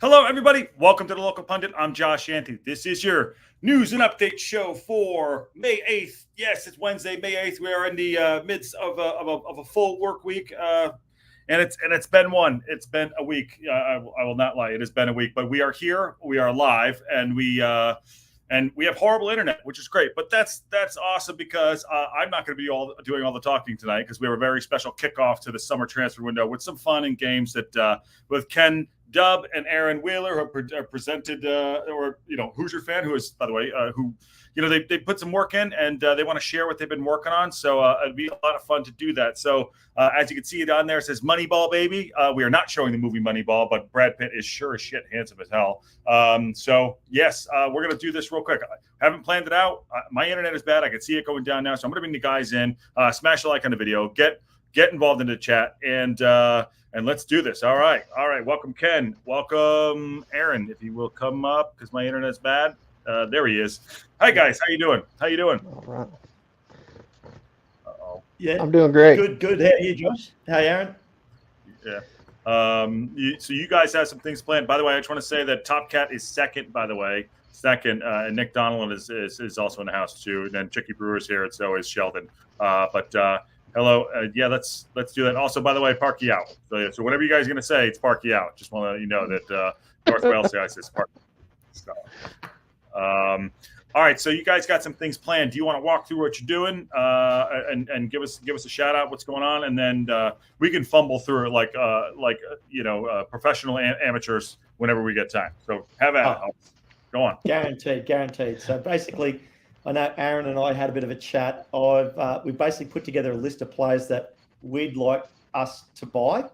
Hello, everybody. Welcome to the Local Pundit. I'm Josh Shanty. This is your news and update show for May 8th. Yes, it's Wednesday, May 8th. We are in the midst of a full work week, and it's been one. It's been a week. I will not lie. It has been a week, but we are here. We are live, and we have horrible internet, which is great. But that's awesome because I'm not going to be doing all the talking tonight because we have a very special kickoff to the summer transfer window with some fun and games that with Ken Dub and Aaron Wheeler who are presented, Hoosier fan who is, by the way, they put some work in and they want to share what they've been working on. So it'd be a lot of fun to do that. So as you can see it on there, it says Moneyball Baby. We are not showing the movie Moneyball, but Brad Pitt is sure as shit handsome as hell. So yes, we're going to do this real quick. I haven't planned it out. My internet is bad. I can see it going down now. So I'm going to bring the guys in, smash a like on the video, get involved in the chat, and let's do this. All right. Welcome, Ken. Welcome, Aaron. If you will come up because my internet's bad. There he is. Hi, guys. How you doing? All right. Uh-oh. Yeah, I'm doing great. Good. How are you, Josh? Hey, Aaron. Yeah. So you guys have some things planned. By the way, I just want to say that Top Cat is second. By the way, and Nick Donald is also in the house too. And then Chicky Brewer's here, and so is Sheldon. Hello. Let's do that. Also, by the way, Parky out. So whatever you guys are going to say, it's Parky out. Just want to let you know that North Wales guy says Parky. So, all right. So you guys got some things planned. Do you want to walk through what you're doing and give us a shout out what's going on, and then we can fumble through it like professional amateurs whenever we get time. So have at it. Go on. Guaranteed. So basically, I know Aaron and I had a bit of a chat. We basically put together a list of players that we'd like us to buy.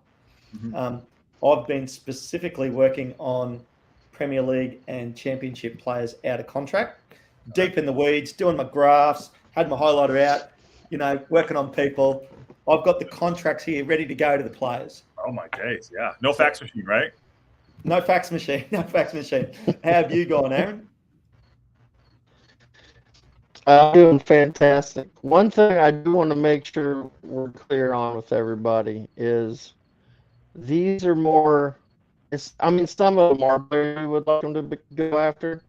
Mm-hmm. I've been specifically working on Premier League and Championship players out of contract, deep in the weeds, doing my graphs, had my highlighter out, working on people. I've got the contracts here ready to go to the players. Oh my days, yeah. No fax machine, right? No fax machine. How have you gone, Aaron? I'm doing fantastic. One thing I do want to make sure we're clear on with everybody is these are more. Some of them are players we would like them to go after,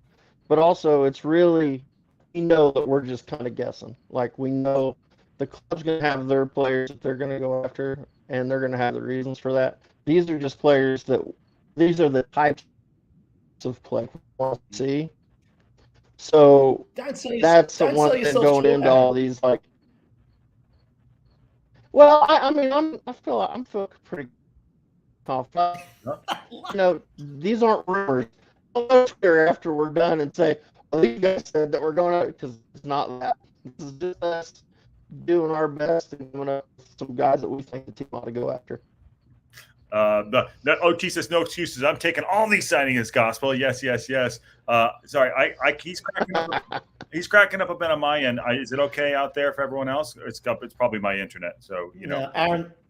but also it's really, we know that we're just kind of guessing. Like, we know the club's going to have their players that they're going to go after, and they're going to have the reasons for that. These are just players these are the types of play we want to see. So that's the one thing going into all these, like. Well, I feel pretty confident. These aren't rumors. I'll go Twitter after we're done and say, well, these guys said that we're going out, because it's not that. This is just us doing our best and coming up with some guys that we think the team ought to go after. The OT says no excuses. I'm taking all these signings as gospel. Yes. Sorry, he's cracking up a bit on my end. Is it okay out there for everyone else? It's probably my internet. So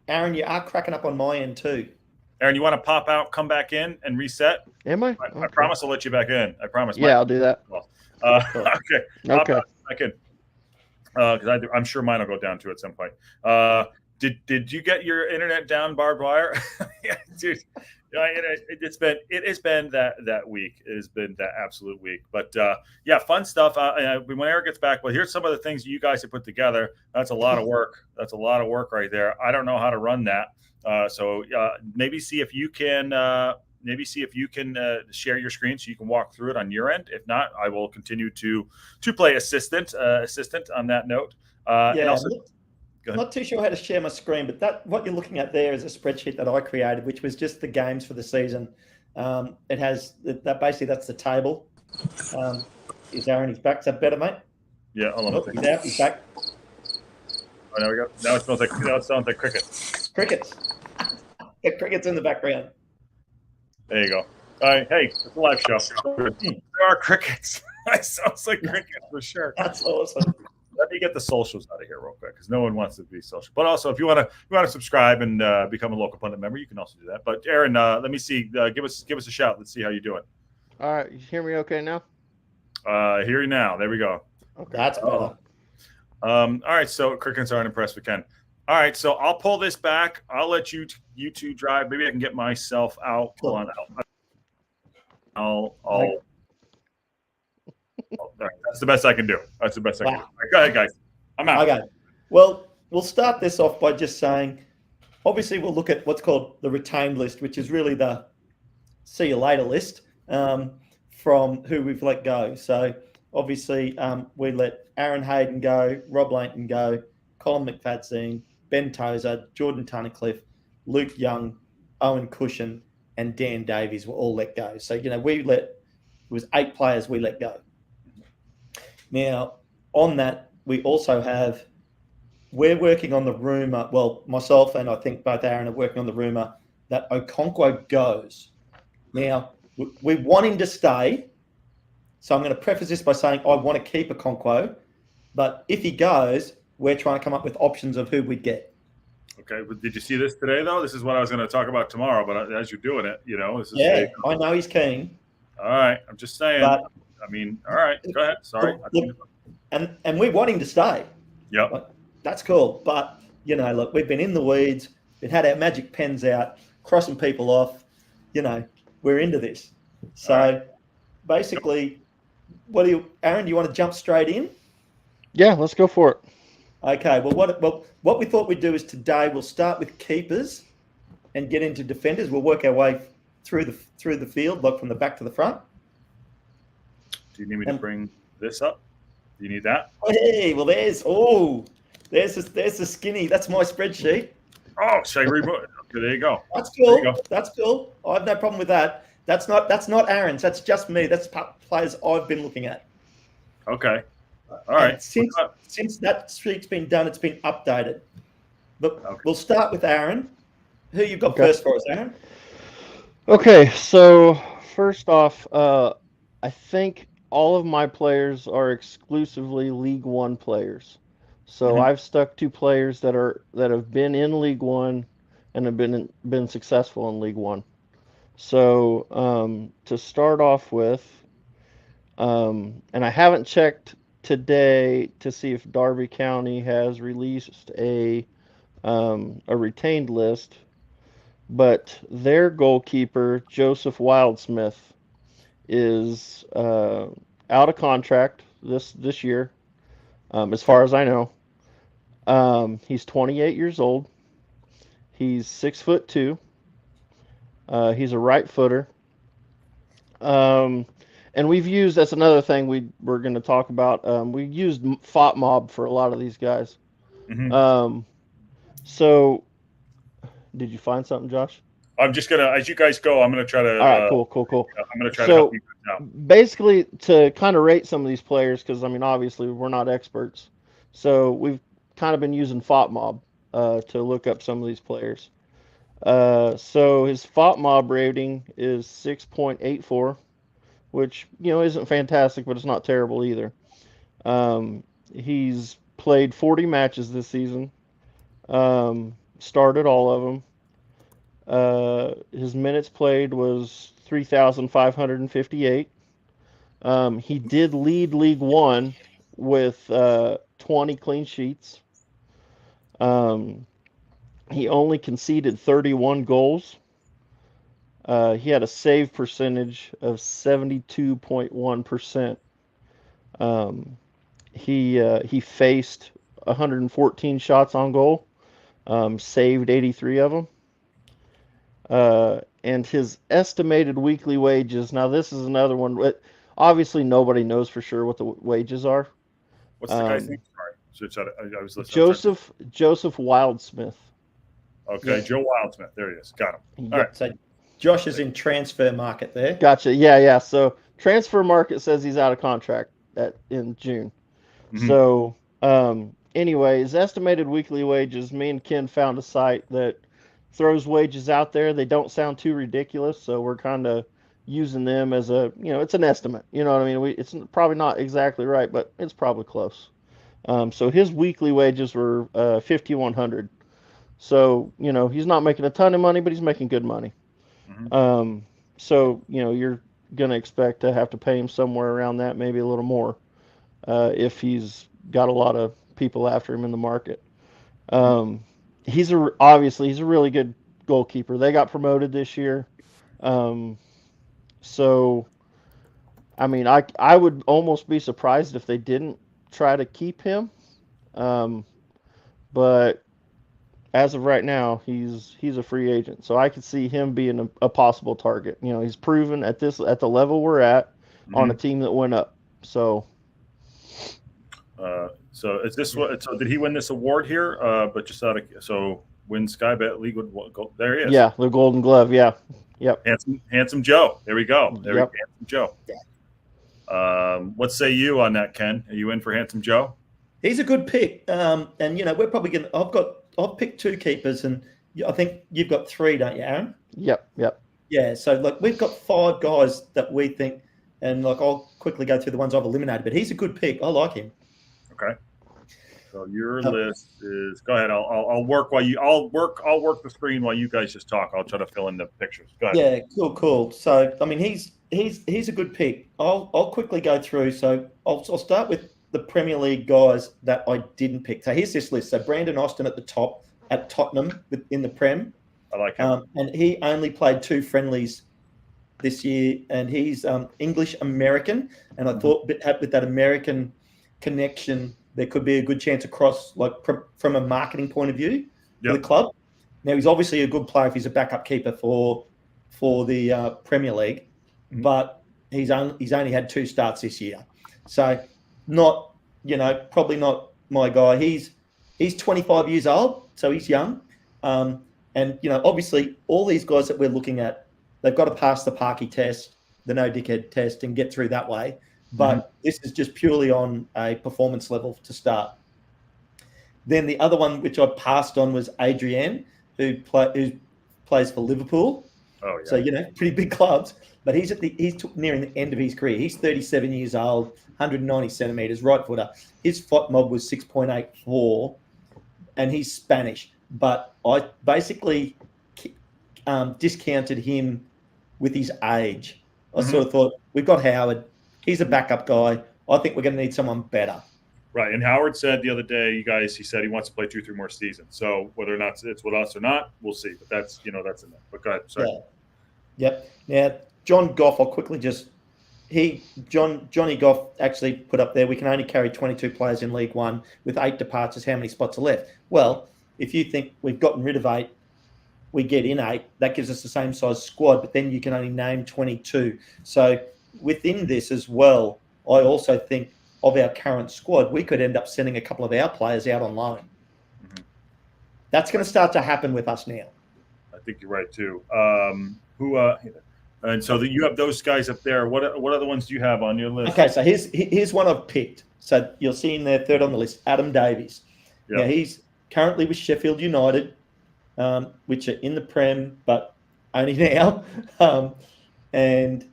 Aaron, you are cracking up on my end too. Aaron, you want to pop out, come back in, and reset? Am I? I promise I'll let you back in. I promise. Yeah, I'll do that. Okay. Okay. I can. Because I'm sure mine will go down too at some point. Did you get your internet down, barbed wire? Yeah, dude. It has been that week. It has been that absolute week. But fun stuff. When Eric gets back, well, here's some of the things you guys have put together. That's a lot of work. That's a lot of work right there. I don't know how to run that. So maybe see if you can share your screen so you can walk through it on your end. If not, I will continue to play assistant on that note. And also, I'm not too sure how to share my screen, but what you're looking at there is a spreadsheet that I created, which was just the games for the season. It has basically that's the table. Is Aaron? He's back. Is that better, mate? Yeah, hold on. He's out. He's back. Oh, there we go. Now it sounds like crickets. Crickets. Get crickets in the background. There you go. All right. Hey, it's a live show. There are crickets. It sounds like crickets for sure. That's awesome. Let me get the socials out of here real quick because no one wants to be social. But also, if you want to subscribe and become a Local Pundit member, you can also do that. But Aaron, let me see. Give us a shout. Let's see how you're doing. All right, you hear me okay now? Hear you now. There we go. Okay, that's better. All right, so crickets aren't impressed with Ken. All right, so I'll pull this back. I'll let you two drive. Maybe I can get myself out. Pull on out. I'll that's the best I can do. That's the best I can do. All right, go ahead, guys. I'm out. Okay. Well, we'll start this off by just saying, obviously, we'll look at what's called the retained list, which is really the see you later list from who we've let go. So obviously, we let Aaron Hayden go, Rob Langton go, Colin McFadzean, Ben Tozer, Jordan Tunnicliffe, Luke Young, Owen Cushion, and Dan Davies were all let go. So, it was 8 players we let go. Now, on that, we also we're working on the rumour, well, myself and I think both Aaron are working on the rumour that Okonkwo goes. Now, we want him to stay. So I'm going to preface this by saying I want to keep Okonkwo. But if he goes, we're trying to come up with options of who we'd get. Okay, but did you see this today, though? This is what I was going to talk about tomorrow, but as you're doing it, this is... Yeah, I know he's keen. All right, I'm just saying. But, all right, go ahead. Sorry. Look, and we want him to stay. Yep. Like, that's cool. But, look, we've been in the weeds. We've had our magic pens out, crossing people off. We're into this. So, basically, Aaron, do you want to jump straight in? Yeah, let's go for it. Okay. Well, what we thought we'd do is today we'll start with keepers and get into defenders. We'll work our way through the field, like from the back to the front. Do you need me to bring this up? Do you need that? Hey, well, there's the skinny. That's my spreadsheet. Oh, should I remove it? Okay, there you go. That's cool. That's cool. I have no problem with that. That's not Aaron's. That's just me. That's players I've been looking at. Okay. All right. And since that sheet's been done, it's been updated. But we'll start with Aaron. Who you've got first for us, Aaron? Okay, so first off, I think all of my players are exclusively League One players. So I've stuck to players that have been in League One and have been successful in League One. So to start off with, and I haven't checked today to see if Derby County has released a retained list, but their goalkeeper, Joseph Wildsmith, is out of contract this year, as far as I know. He's 28 years old. He's 6'2". He's a right footer. And we've used, that's another thing we're going to talk about. We used FOTMob for a lot of these guys. Mm-hmm. So did you find something, Josh? I'm just going to, as you guys go, I'm going to try to. All right, cool. I'm going to try to help you guys out. Basically, to kind of rate some of these players, because, obviously we're not experts. So we've kind of been using FOTMob to look up some of these players. So his FOTMob rating is 6.84, which, isn't fantastic, but it's not terrible either. He's played 40 matches this season, started all of them. His minutes played was 3,558. He did lead League One with 20 clean sheets. He only conceded 31 goals. He had a save percentage of 72.1%. He faced 114 shots on goal, saved 83 of them. And his estimated weekly wages, now this is another one, obviously nobody knows for sure what the wages are. What's the guy's name? Sorry. I was listening. Joseph Wildsmith. Okay, yeah. Joe Wildsmith. There he is. Got him. All right. So Josh is in transfer market there. Gotcha. Yeah. So transfer market says he's out of contract in June. Mm-hmm. So anyway, his estimated weekly wages, me and Ken found a site that throws wages out there. They don't sound too ridiculous, so we're kind of using them as it's an estimate. You know what I mean? It's probably not exactly right, but it's probably close. So his weekly wages were $5,100. So, he's not making a ton of money, but he's making good money. Mm-hmm. So, you're going to expect to have to pay him somewhere around that, maybe a little more, if he's got a lot of people after him in the market. He's obviously a really good goalkeeper. They got promoted this year. So, I mean, I would almost be surprised if they didn't try to keep him. But as of right now, he's a free agent, so I could see him being a possible target. You know, he's proven at the level we're at on a team that went up. So, so is this what? So did he win this award here? But just out of win Sky Bet League would go. There he is. yeah, the Golden Glove. Yeah, yep. Handsome Joe. There we go. There Yep. we go. Handsome Joe. What say you on that, Ken? Are you in for Handsome Joe? He's a good pick, and we're probably going. I've picked 2 keepers, and I think you've got 3, don't you, Aaron? Yep. Yeah. So look, we've got 5 guys that we think, and like I'll quickly go through the ones I've eliminated. But he's a good pick. I like him. Okay. So your list is. Go ahead. I'll work I'll work the screen while you guys just talk. I'll try to fill in the pictures. Go ahead. Yeah. Cool. So I mean, he's a good pick. I'll quickly go through. So I'll start with the Premier League guys that I didn't pick. So here's this list. So Brandon Austin at the top at Tottenham in the Prem. I like him. And he only played 2 friendlies this year, and he's English American. And I thought with that American connection, there could be a good chance across, like from a marketing point of view for the club. Now he's obviously a good player if he's a backup keeper for the Premier League, but he's only had 2 starts this year, so not probably not my guy. He's 25 years old, so he's young, and obviously all these guys that we're looking at, they've got to pass the Parky test, the no dickhead test, and get through that way. But this is just purely on a performance level to start. Then the other one which I passed on was Adrian, who plays for Liverpool. Oh, yeah. So pretty big clubs. But he's nearing the end of his career. He's 37 years old, 190 centimeters, right footer. His FOT mob was 6.84, and he's Spanish. But I basically discounted him with his age. I sort of thought, we've got Howard. He's a backup guy. I think we're going to need someone better. Right. And Howard said the other day, he said he wants to play 2-3 more seasons. So whether or not it's with us or not, we'll see. But that's in there. But go ahead. Sorry. Yeah. Yep. Now, John Goff, I'll quickly Johnny Goff actually put up there, we can only carry 22 players in League One with 8 departures. How many spots are left? Well, if you think we've gotten rid of 8, we get in 8, that gives us the same size squad, but then you can only name 22. So within this as well, I also think of our current squad, we could end up sending a couple of our players out on loan. That's going to start to happen with us now. I think you're right too. And so you have those guys up there. What other ones do you have on your list? Okay, so here's one I've picked. So you'll see him there, 3rd on the list, Adam Davies. Yep. Now he's currently with Sheffield United, which are in the Prem, but only now. And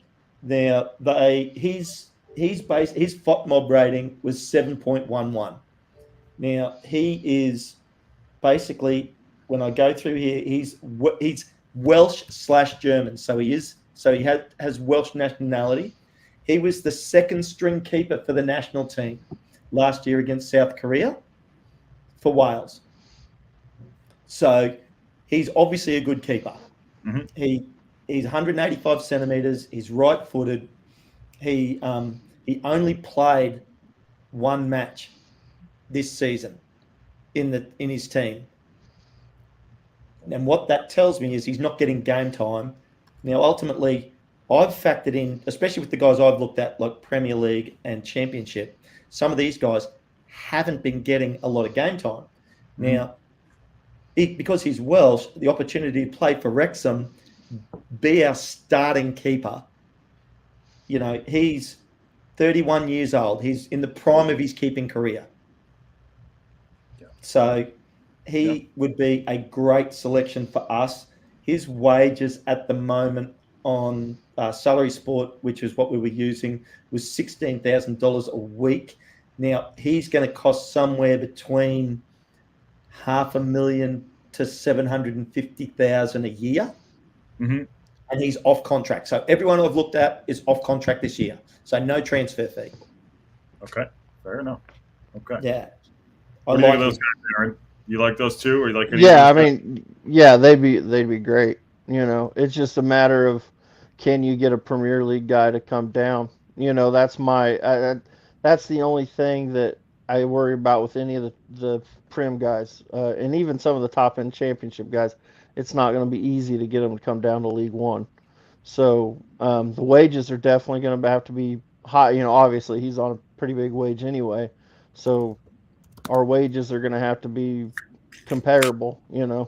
now his FOT mob rating was 7.11. Now he is basically, when I go through here, he's Welsh/German, so he has Welsh nationality. He was the 2nd string keeper for the national team last year against South Korea for Wales. So he's obviously a good keeper. He's 185 centimeters. He's right-footed. He only played 1 match this season in his team. And what that tells me is he's not getting game time. Now, ultimately, I've factored in, especially with the guys I've looked at, like Premier League and Championship, some of these guys haven't been getting a lot of game time. Now, because he's Welsh, the opportunity to play for Wrexham, be our starting keeper. He's 31 years old. He's in the prime of his keeping career. So he would be a great selection for us. His wages at the moment on Salary Sport, which is what we were using, was $16,000 a week. Now, he's going to cost somewhere between $500,000 to $750,000 a year. And he's off contract. So everyone I've looked at is off contract this year. So no transfer fee. Okay. Fair enough. Okay. Yeah. What do you think of those guys, Aaron? You like those too, or you like? Yeah, I mean, yeah, they'd be great. It's just a matter of can you get a Premier League guy to come down? That's that's the only thing that I worry about with any of the Prim guys, and even some of the top end Championship guys. It's not going to be easy to get them to come down to League One. So the wages are definitely going to have to be high. Obviously he's on a pretty big wage anyway, so our wages are going to have to be comparable. Yeah,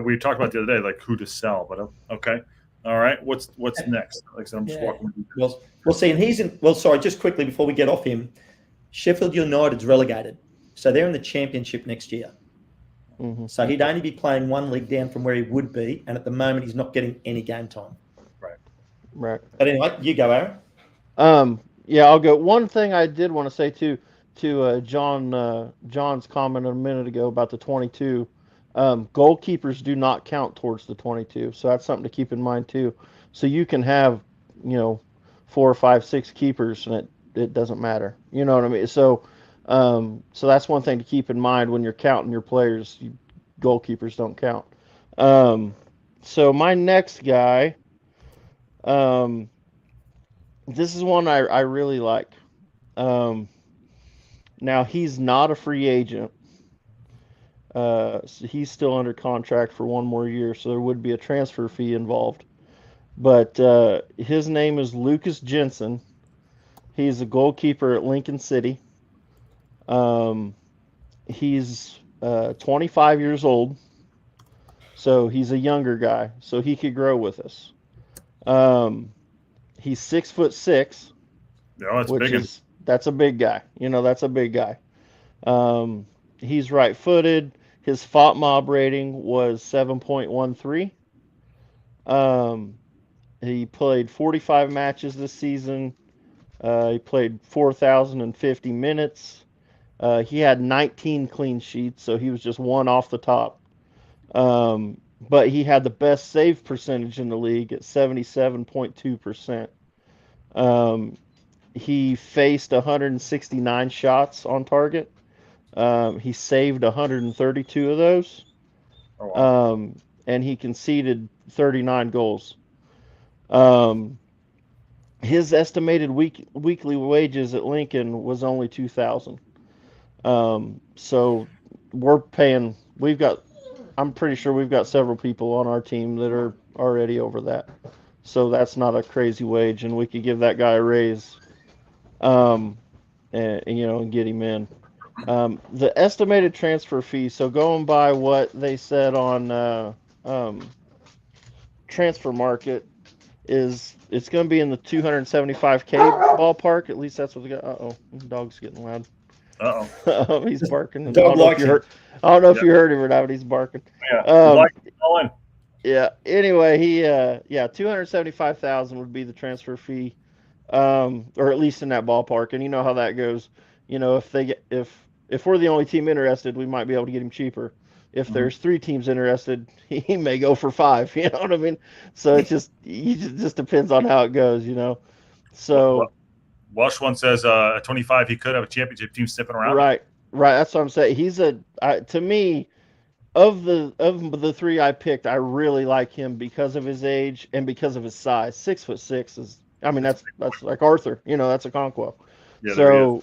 we talked about the other day, like who to sell, but okay. All right. What's next? Like I said, I'm just walking. Well, see, and he's in. Well, sorry, just quickly before we get off him, Sheffield United's relegated, so they're in the Championship next year. Mm-hmm. So he'd only be playing one league down from where he would be, and at the moment Mm-hmm. he's not getting any game time. Right. But anyway, you go, Aaron. Yeah, I'll go. One thing I did want to say to John's comment a minute ago about the 22. Goalkeepers do not count towards the 22, so that's something to keep in mind too. So you can have 4 or 5, 6 keepers, and it doesn't matter. You know what I mean? So that's one thing to keep in mind when you're counting your players. Goalkeepers don't count. So my next guy, this is one I really like. Now he's not a free agent. So he's still under contract for 1 more year, so there would be a transfer fee involved. But his name is Lucas Jensen. He's a goalkeeper at Lincoln City. He's 25 years old, so he's a younger guy, so he could grow with us. He's 6'6", that's a big guy. That's a big guy. He's right-footed. His FOT mob rating was 7.13. He played 45 matches this season. He played 4,050 minutes. He had 19 clean sheets, so he was just one off the top. But he had the best save percentage in the league at 77.2%. He faced 169 shots on target. He saved 132 of those. Oh, wow. And he conceded 39 goals. His estimated weekly wages at Lincoln was only $2,000. So we're paying. I'm pretty sure we've got several people on our team that are already over that. So that's not a crazy wage, and we could give that guy a raise, and get him in. The estimated transfer fee. So going by what they said on Transfer Market, it's going to be in the 275K ballpark. At least that's what they got. The dog's getting loud. He's barking. I don't know if you heard him or not, but he's barking. Yeah. Anyway, he 275,000 would be the transfer fee, or at least in that ballpark. And you know how that goes. If we're the only team interested, we might be able to get him cheaper. If there's 3 teams interested, he may go for 5. You know what I mean? So it just depends on how it goes. So. Welsh one says at 25 he could have a championship team sniffing around. Right. That's what I'm saying. He's to me, of the 3 I picked, I really like him because of his age and because of his size. 6'6" is. I mean, that's like Arthur. That's a conquo. Yeah, so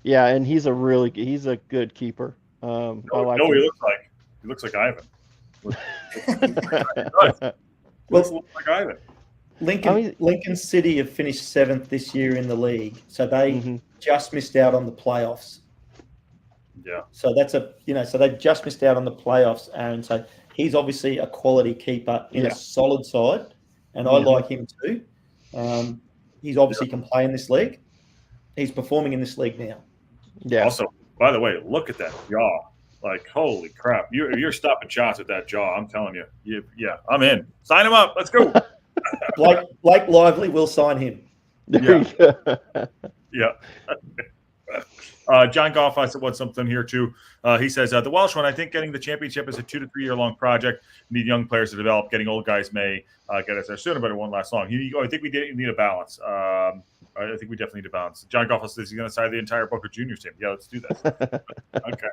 and he's a good keeper. I like him. He looks like Ivan. Looks like Ivan. Lincoln City have finished 7th this year in the league, so they just missed out on the playoffs. Yeah. So so they just missed out on the playoffs, and so he's obviously a quality keeper in a solid side, and I like him too. He's obviously can play in this league. He's performing in this league now. Yeah. Also, by the way, look at that jaw. Like, holy crap. You're stopping shots at that jaw. I'm telling you. Yeah, I'm in. Sign him up. Let's go. Blake Lively will sign him. Yeah. John Goff, I said something here too. He says the Welsh one. I think getting the championship is a 2 to 3 year long project. We need young players to develop. Getting old guys may get us there sooner, but it won't last long. I think we need a balance. I think we definitely need a balance. John Goff says he's going to sign the entire Booker Juniors team. Yeah, let's do this. Okay.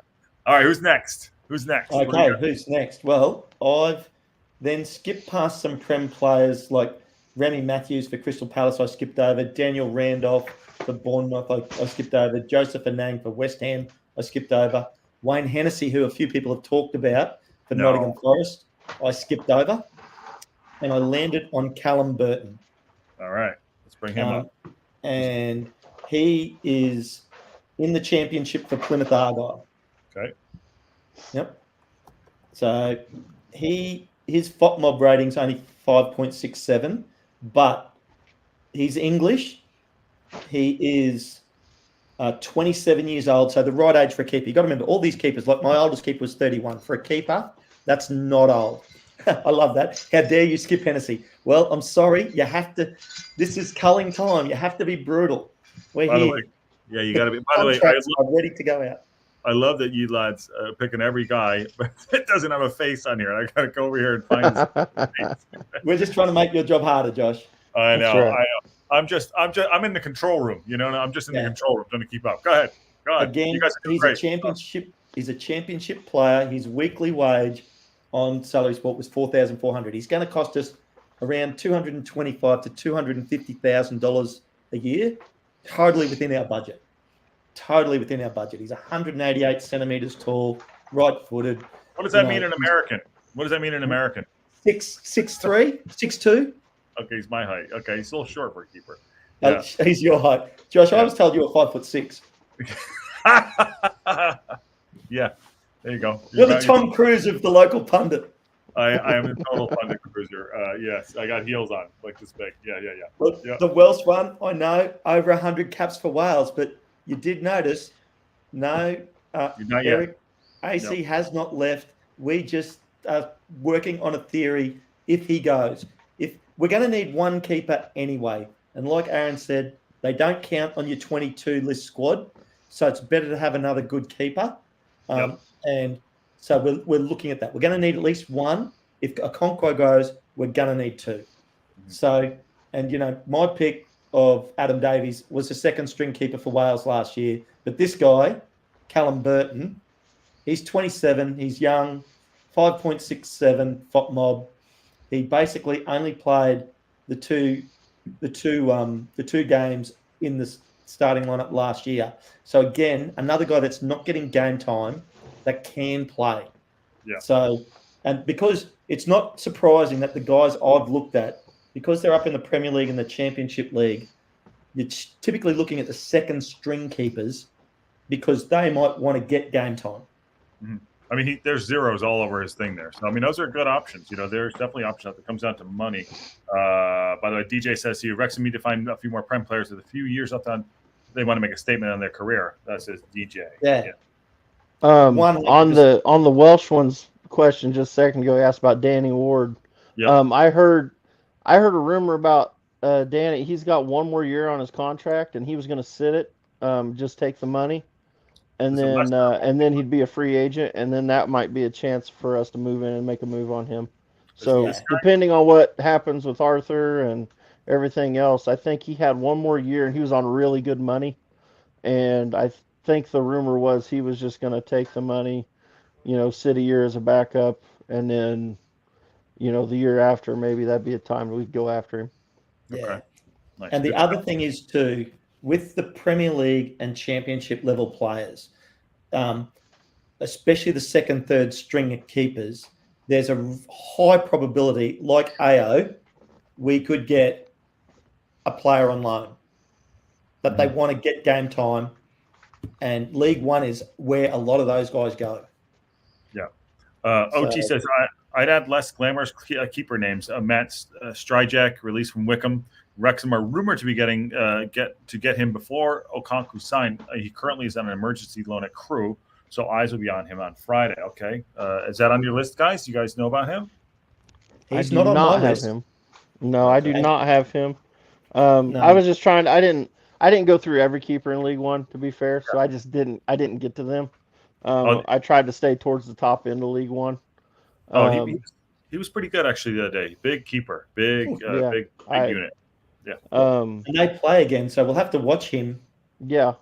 All right. Who's next? Okay. Who's next? Well, I've then skip past some Prem players like Remy Matthews for Crystal Palace. I skipped over Daniel Randolph for Bournemouth. I skipped over Joseph Anang for West Ham. I skipped over Wayne Hennessy, who a few people have talked about for Nottingham Forest. I skipped over, and I landed on Callum Burton. All right, let's bring him up. And he is in the championship for Plymouth Argyle. Okay. Yep. So his FOTMOB rating's only 5.67, but he's English. He is 27 years old, so the right age for a keeper. You've got to remember, all these keepers, like my oldest keeper was 31. For a keeper, that's not old. I love that. How dare you skip Hennessy? Well, I'm sorry. You have to. This is culling time. You have to be brutal. We're by here. The way, yeah, you got to be. By the way, I'm ready to go out. I love that you lads picking every guy, but it doesn't have a face on here. I got to go over here and find his face. We're just trying to make your job harder, Josh. I know. Right. I know. I'm in the control room. You know, I'm just in the control room trying to keep up. Go ahead. Again, you guys are he's great. He's a championship player. His weekly wage on Salary Sport was $4,400. He's going to cost us around $225,000 to $250,000 a year. Totally within our budget. He's 188 centimeters tall, right-footed. What does that mean in American? 6'3", 6'2". Okay, he's my height. Okay, he's a little short for a keeper. Yeah. He's your height, Josh. I was told you were 5'6". Yeah, there you go. You're the Tom Cruise of the local pundit. I am a total pundit cruiser. Yes, I got heels on like this big. Yeah. Look, the Welsh one, I know, over 100 caps for Wales, but you did notice, Eric AC has not left. We just are working on a theory if he goes. If we're going to need one keeper anyway, and like Aaron said, they don't count on your 22 list squad, so it's better to have another good keeper. And so we're looking at that. We're going to need at least one. If Okonkwo goes, we're going to need two. Mm-hmm. So, and my pick of Adam Davies was the second string keeper for Wales last year. But this guy, Callum Burton, he's 27. He's young, 5.67 FOTMOB. He basically only played the two games in the starting lineup last year. So again, another guy that's not getting game time that can play. Yeah. So, and because it's not surprising that the guys I've looked at, because they're up in the Premier League and the Championship League, you're typically looking at the second string keepers because they might want to get game time. Mm-hmm. I mean, there's zeros all over his thing there. So, I mean, those are good options. There's definitely options that comes down to money. By the way, DJ says to you, Wrexham need to find a few more Prem players with a few years left on. They want to make a statement on their career. That says DJ. Yeah. On the Welsh one's question just a second ago, he asked about Danny Ward. Yep. I heard a rumor about Danny. He's got one more year on his contract, and he was going to sit it, just take the money, and then he'd be a free agent, and then that might be a chance for us to move in and make a move on him. So depending on what happens with Arthur and everything else, I think he had one more year, and he was on really good money, and I think the rumor was he was just going to take the money, sit a year as a backup, and then, the year after, maybe that'd be a time we'd go after him. Yeah. Okay. Nice. And the other thing is too, with the Premier League and Championship level players, especially the second, third string keepers, there's a high probability, like AO, we could get a player on loan that they want to get game time. And League One is where a lot of those guys go. Yeah. OT says, I'd add less glamorous keeper names. Matt Stryjak, released from Wickham. Wrexham are rumored to be get him before Okonkwo signed. He currently is on an emergency loan at Crewe, so eyes will be on him on Friday. Okay. Is that on your list, guys? You guys know about him? He's not on my list. Him. No, I do not have him. No. I was just trying. I didn't go through every keeper in League One, to be fair, so I didn't get to them. I tried to stay towards the top end of League One. He was pretty good actually the other day. Big keeper, big unit. Yeah. And they play again, so we'll have to watch him. Yeah.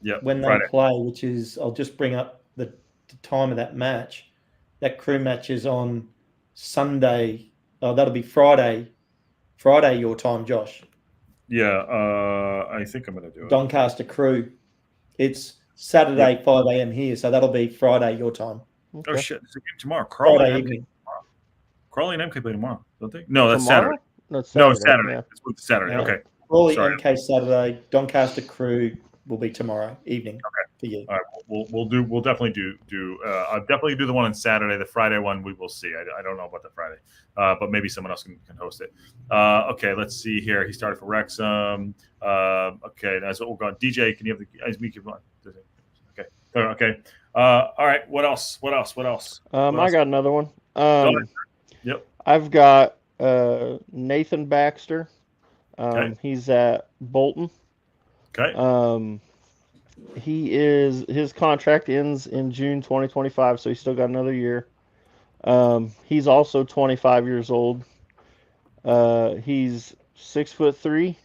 Yeah. When they play, which is, I'll just bring up the time of that match. That Crewe match is on Sunday. Oh, that'll be Friday. Friday your time, Josh. Yeah, I think I'm going to do it. Doncaster Crew. It's Saturday 5 a.m. here, so that'll be Friday your time. Oh shit! It's a game tomorrow. Friday evening. Crawley and MK play tomorrow, don't they? No, that's Tomorrow? Saturday. No, it's No, Saturday. it's Saturday. Yeah. It's Saturday. Yeah. Okay. Crawley Sorry. MK Saturday. Doncaster Crew will be tomorrow evening for you. All right, we'll definitely do. I'll definitely do the one on Saturday. The Friday one we will see. I don't know about the Friday, but maybe someone else can host it. Okay, let's see here. He started for Wrexham. Okay, that's what we're going. DJ, can you have the? Me keep going. Okay. Okay. All right. What else? I got another one. Yep. I've got Nathan Baxter. Okay. He's at Bolton. Okay. His contract ends in June 2025, so he's still got another year. He's also 25 years old. He's 6'3".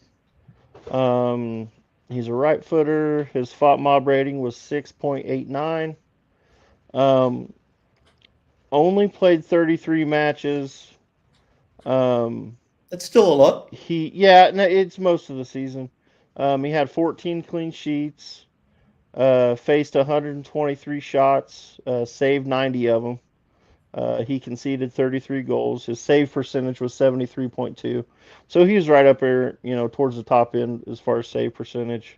He's a right footer. His FOT mob rating was 6.89. Only played 33 matches. That's still a lot. It's most of the season. He had 14 clean sheets, faced 123 shots, saved 90 of them. He conceded 33 goals. His save percentage was 73.2. So he was right up there, towards the top end as far as save percentage.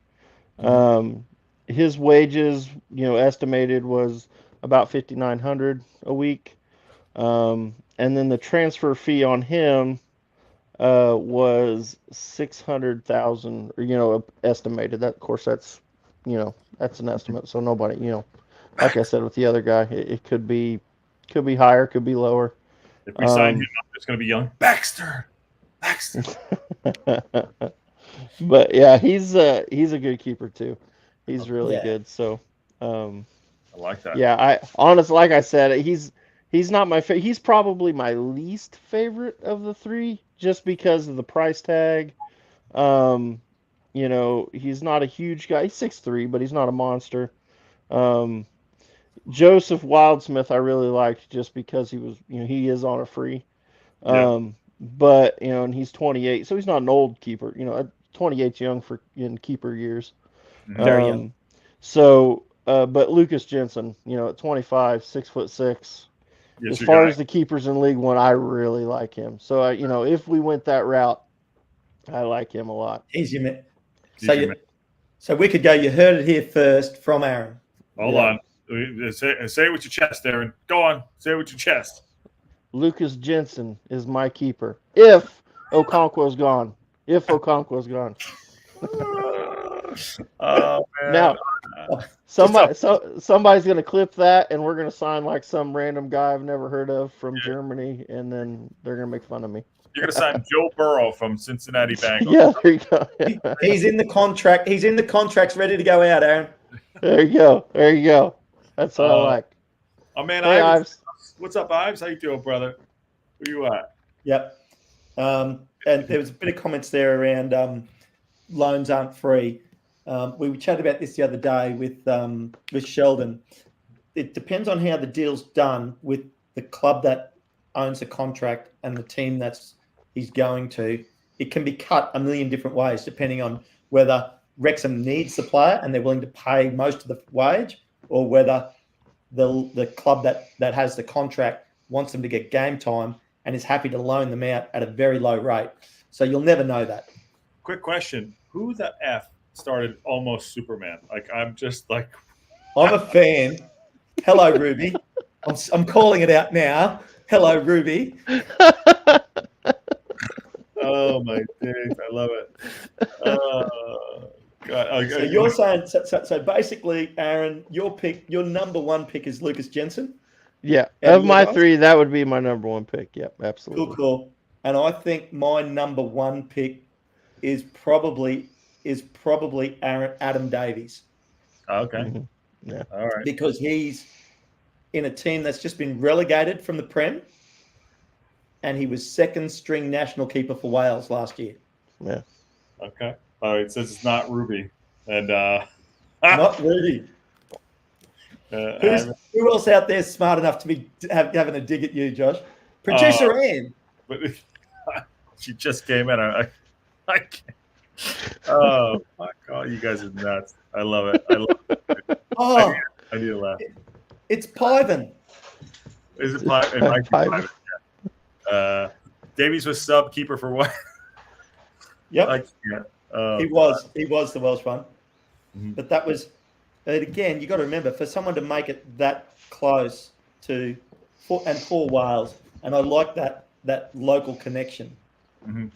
His wages, estimated was about $5,900 a week. And then the transfer fee on him was $600,000, estimated. That, of course, that's an estimate. So nobody, like I said with the other guy, it could be higher, could be lower. If we sign him up, it's going to be young Baxter. But yeah, he's a good keeper too. He's really good. So I like that. Yeah, I honestly, like I said, he's not my favorite. He's probably my least favorite of the three, just because of the price tag. He's not a huge guy. He's 6'3", but he's not a monster. Joseph Wildsmith I really liked just because he was, he is on a free. But, and he's 28, so he's not an old keeper. 28's young in keeper years. Very young. So, but Lucas Jensen, at 25, 6'6". As far as the keepers in League One, I really like him. So, if we went that route, I like him a lot. He's your man. So we could go. You heard it here first from Aaron. Hold on. Say it with your chest, Aaron. Go on. Say it with your chest. Lucas Jensen is my keeper. If Okonkwo's gone. Oh, man. Now, somebody's going to clip that, and we're going to sign like some random guy I've never heard of from Germany, and then they're going to make fun of me. You're going to sign Joe Burrow from Cincinnati Bengals. Yeah, there you go. He's in the contract. He's in the contracts, ready to go out, Aaron. There you go. That's what I like. Oh, man, hey, Ives. What's up, Ives? How you doing, brother? Where you at? Yep. And there was a bit of comments there around loans aren't free. We chatted about this the other day with Sheldon. It depends on how the deal's done with the club that owns the contract and the team he's going to. It can be cut a million different ways depending on whether Wrexham needs the player and they're willing to pay most of the wage, or whether the club that has the contract wants them to get game time and is happy to loan them out at a very low rate. So you'll never know that. Quick question. Who the F started Almost Superman? I'm just like... I'm a fan. Hello, Ruby. I'm calling it out now. Hello, Ruby. Oh, my days. I love it. God. So you're saying, so basically, Aaron, your number one pick is Lucas Jensen? Yeah. Of my three, that would be my number one pick. Yep, absolutely. Cool. And I think my number one pick is probably Adam Davies. Okay. Mm-hmm. Yeah. All right. Because he's in a team that's just been relegated from the Prem, and he was second string national keeper for Wales last year. Yeah. Okay. All right. So it's not Ruby, and not Ruby. Who else out there is smart enough to be having a dig at you, Josh? Producer Ann. But she just came in. I can't. Oh my God, you guys are nuts. I love it. I love it. Oh, I need to laugh. it's Piven. Is it Piven? It might be Piven. Yeah. Davies was sub keeper for what? Yep. Oh, he was the Welsh one. Mhm. But that was, and again, you got to remember, for someone to make it that close to four Wales, and I like that local connection. Mhm.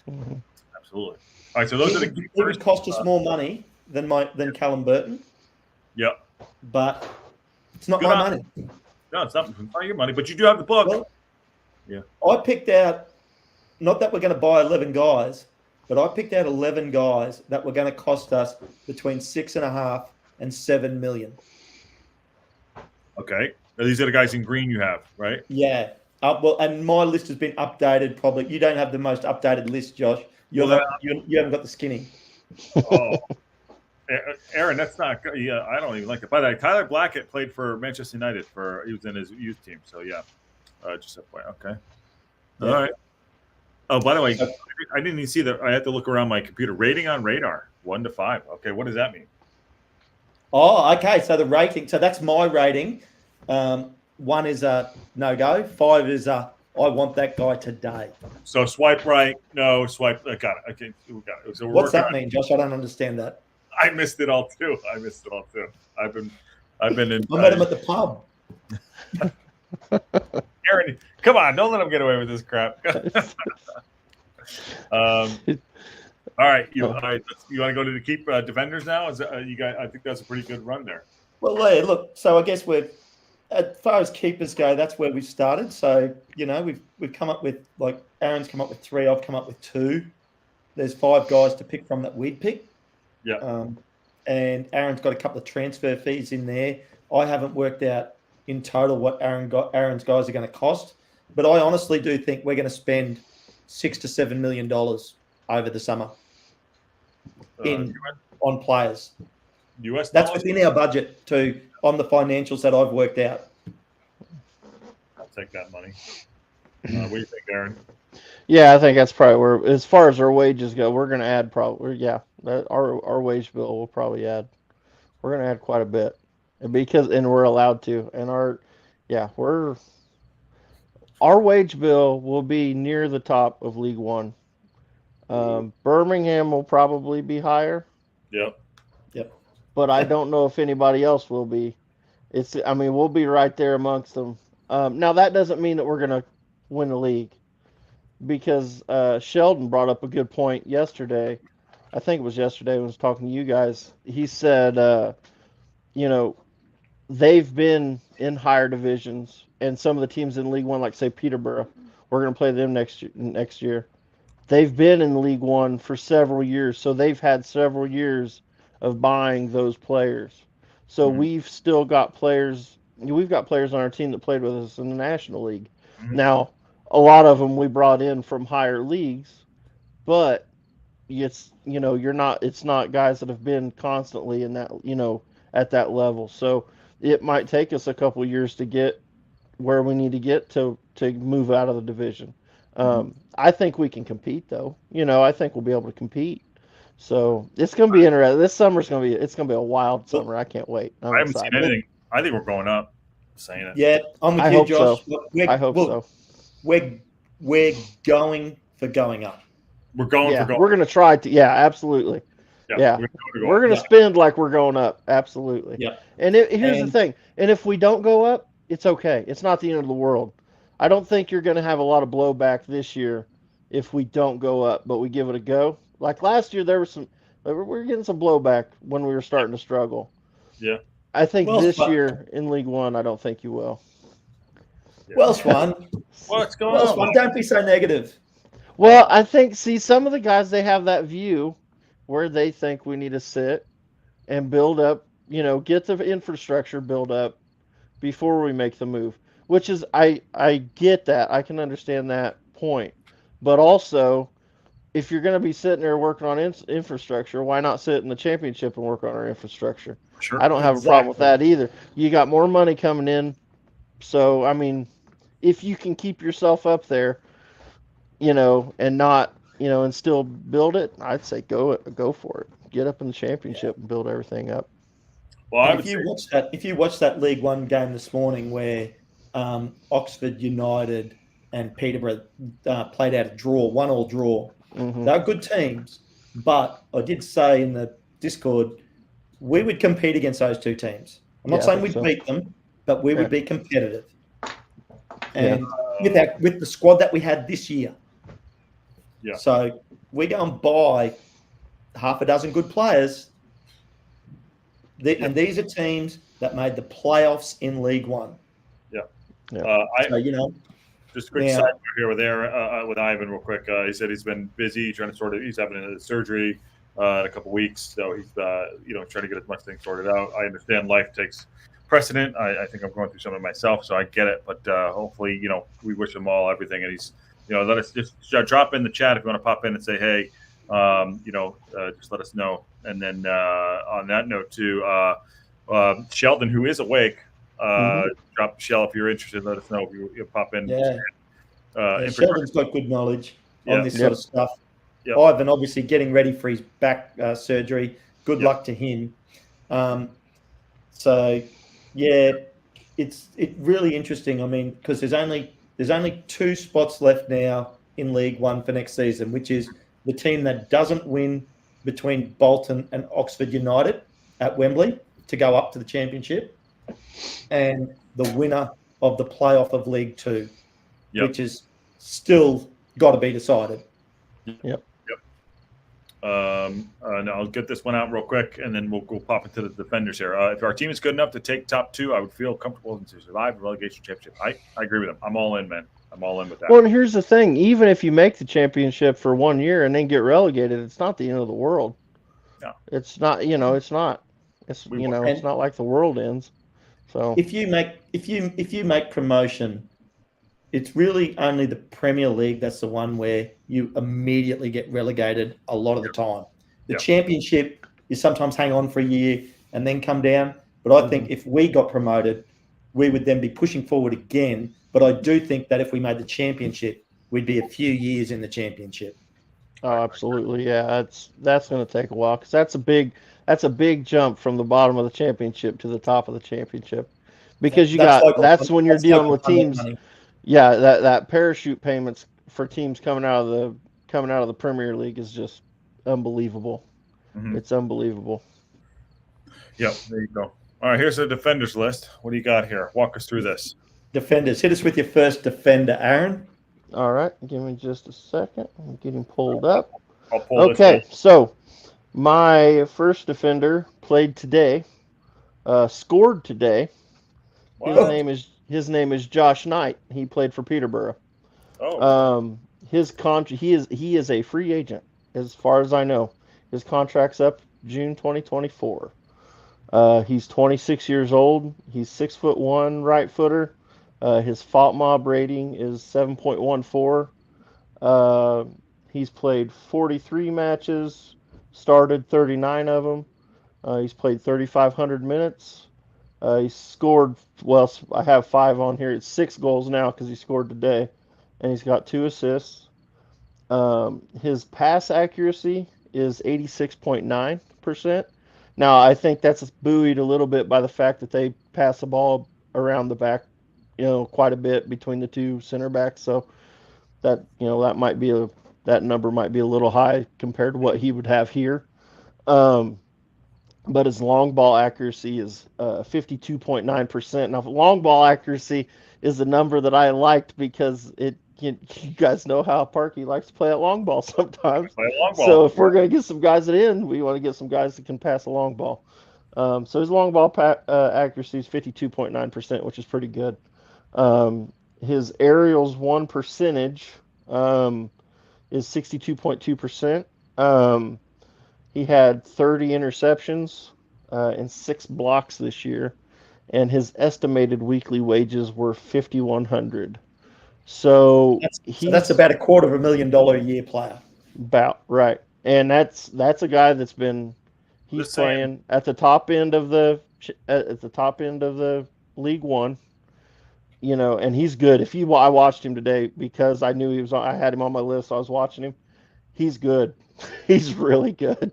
Mhm. Absolutely. All right, so those are the keepers. It would cost us more money than Callum Burton. Yep. But it's not Good my on. money. No, it's not your money, but you do have the book. Well, yeah. I picked out, not that we're going to buy 11 guys, but I picked out 11 guys that were going to cost us between 6.5 and 7 million. Okay. Now, these are the guys in green you have, right? Yeah. Well, and my list has been updated. Probably you don't have the most updated list, Josh. You haven't got the skinny. Oh, Aaron, that's not good. Yeah, I don't even like it. By the way, Tyler Blackett played for Manchester United. He was in his youth team. So yeah, just a point. Okay. Yeah. All right. Oh, by the way, I didn't even see that. I had to look around my computer. Rating on radar 1 to 5. Okay, what does that mean? Oh, okay. So the rating. So that's my rating. 1 is a no go. 5 is a I want that guy today. So swipe right, no swipe. I got it. Okay, we got it. So what's that mean, Josh? I don't understand that. I missed it all too. I've been in. I met him at the pub. Aaron, come on! Don't let him get away with this crap. All right, you want to go to the keep defenders now? You guys? I think that's a pretty good run there. Well, yeah, look. So I guess as far as keepers go, that's where we've started. So we've come up with, like, Aaron's come up with 3. I've come up with 2. There's 5 guys to pick from that we'd pick. Yeah. And Aaron's got a couple of transfer fees in there. I haven't worked out in total what Aaron's guys are going to cost, but I honestly do think we're going to spend $6 to $7 million over the summer on players. US. That's within our budget too, on the financials that I've worked out. I'll take that money. What do you think, Aaron? Yeah, I think that's probably where, as far as our wages go, we're going to add probably, our wage bill will probably add. We're going to add quite a bit, and we're allowed to, and our wage bill will be near the top of League One. Birmingham will probably be higher. Yep. But I don't know if anybody else will be. We'll be right there amongst them. Now that doesn't mean that we're going to win the league, because Sheldon brought up a good point yesterday. I think it was yesterday when I was talking to you guys. He said, they've been in higher divisions, and some of the teams in League One, like say Peterborough, we're going to play them next year. They've been in League One for several years, so they've had several years of buying those players. So we've still got players. We've got players on our team that played with us in the National League. Mm-hmm. Now, a lot of them we brought in from higher leagues, but it's it's not guys that have been constantly in that at that level. So it might take us a couple years to get where we need to get to move out of the division. I think we can compete, though. I think we'll be able to compete. So it's going to be interesting. This summer's going to be a wild summer. I can't wait. I haven't seen anything. I think we're going up. Saying it. Yeah, I'm with you, Josh. So. I hope so. We're going for going up. We're going for going. We're going to try to. Yeah, absolutely. Yeah. We're going to spend like we're going up. Absolutely. Yeah. And here's the thing. And if we don't go up, it's okay. It's not the end of the world. I don't think you're going to have a lot of blowback this year if we don't go up, but we give it a go. Like last year, we were getting some blowback when we were starting to struggle. Yeah. I think this year in League One, I don't think you will. Yeah. Welsh one. What's going on? One. Don't be so negative. Well, I think, some of the guys, they have that view where they think we need to sit and build up, get the infrastructure built up before we make the move, which is, I get that. I can understand that point. But also, if you're going to be sitting there working on infrastructure, why not sit in the championship and work on our infrastructure? Sure. I don't have a problem with that either. You got more money coming in. So, if you can keep yourself up there, and not, and still build it, I'd say go for it. Get up in the championship and build everything up. Well, I And would say, if you watch that League One game this morning where Oxford United and Peterborough played out a draw, 1-1 draw, Mm-hmm. they're good teams. But I did say in the Discord, we would compete against those two teams. I'm not saying we'd beat them, but we would be competitive. And with the squad that we had this year. Yeah. So we go and buy half a dozen good players. And these are teams that made the playoffs in League One. Yeah. So, just a quick side note here with Ivan real quick. He said he's been busy trying to he's having a surgery in a couple weeks. So he's, trying to get as much things sorted out. I understand life takes precedent. I think I'm going through some of it myself, so I get it. But hopefully, we wish him all everything. And he's, let us just drop in the chat if you want to pop in and say, hey, just let us know. And then on that note too, Sheldon, who is awake, drop Shell if you're interested. Let us know if you pop in. Sheldon's got good knowledge on this sort of stuff. Yep. Ivan obviously getting ready for his back surgery. Good luck to him. It's really interesting. I mean, because there's only 2 spots left now in League One for next season, which is the team that doesn't win between Bolton and Oxford United at Wembley to go up to the championship, and the winner of the playoff of League Two, which is still got to be decided. Yep. I'll get this one out real quick, and then we'll pop into the defenders here. If our team is good enough to take top 2, I would feel comfortable to survive the relegation championship. I agree with them. I'm all in, man. I'm all in with that. Well, and here's the thing: even if you make the championship for 1 year and then get relegated, it's not the end of the world. No, it's not. It's not. It's it's not like the world ends. So if you make promotion, it's really only the Premier League that's the one where you immediately get relegated a lot of the time. The Championship, you sometimes hang on for a year and then come down. But I think if we got promoted, we would then be pushing forward again. But I do think that if we made the Championship, we'd be a few years in the Championship. Oh, absolutely, yeah. That's going to take a while because that's a big jump from the bottom of the championship to the top of the championship, because that's when you're dealing with teams. Money. Yeah, that parachute payments for teams coming out of the Premier League is just unbelievable. Mm-hmm. It's unbelievable. Yep, there you go. All right, here's the defenders list. What do you got here? Walk us through this. Defenders. Hit us with your first defender, Aaron. All right, give me just a second. I'm getting pulled up. Okay, so my first defender played today, scored today. Wow. His name is Josh Knight. He played for Peterborough. Oh. He is a free agent, as far as I know. His contract's up June 2024. He's 26 years old. He's 6'1", right footer. His fault mob rating is 7.14. He's played 43 matches, started 39 of them. He's played 3,500 minutes. He scored, well, I have 5 on here. It's 6 goals now because he scored today. And he's got 2 assists. His pass accuracy is 86.9%. Now, I think that's buoyed a little bit by the fact that they pass the ball around the back, quite a bit between the 2 center backs. So that, that number might be a little high compared to what he would have here. But his long ball accuracy is 52.9%. Now, long ball accuracy is a number that I liked because you guys know how Parky likes to play at long ball sometimes. So if we're going to get some guys we want to get some guys that can pass a long ball. So his long ball accuracy is 52.9%, which is pretty good. His aerials won percentage is 62.2%. He had 30 interceptions and 6 blocks this year, and his estimated weekly wages were $5,100. So that's about $250,000 a year player. About right, and that's a guy that's been playing at the top end of the League One. and he's good. I watched him today because I knew I had him on my list. So I was watching him. He's good. He's really good.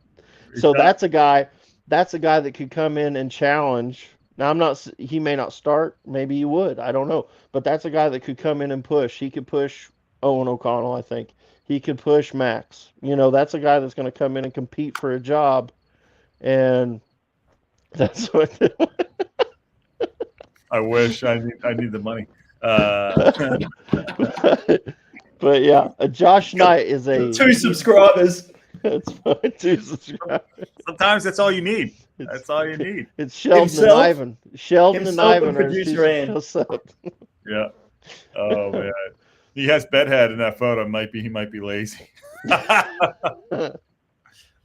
So that's a guy. That's a guy that could come in and challenge. Now he may not start. Maybe he would. I don't know. But that's a guy that could come in and push. He could push Owen O'Connell. I think he could push Max. That's a guy that's going to come in and compete for a job, and that's what. I wish I need the money. But yeah, Josh Knight is 2 subscribers. That's fine. 2 subscribers. Sometimes that's all you need. That's all you need. It's Sheldon and Ivan. Sheldon and Ivan are producer and Yeah. Oh man, he has bedhead in that photo. He might be lazy.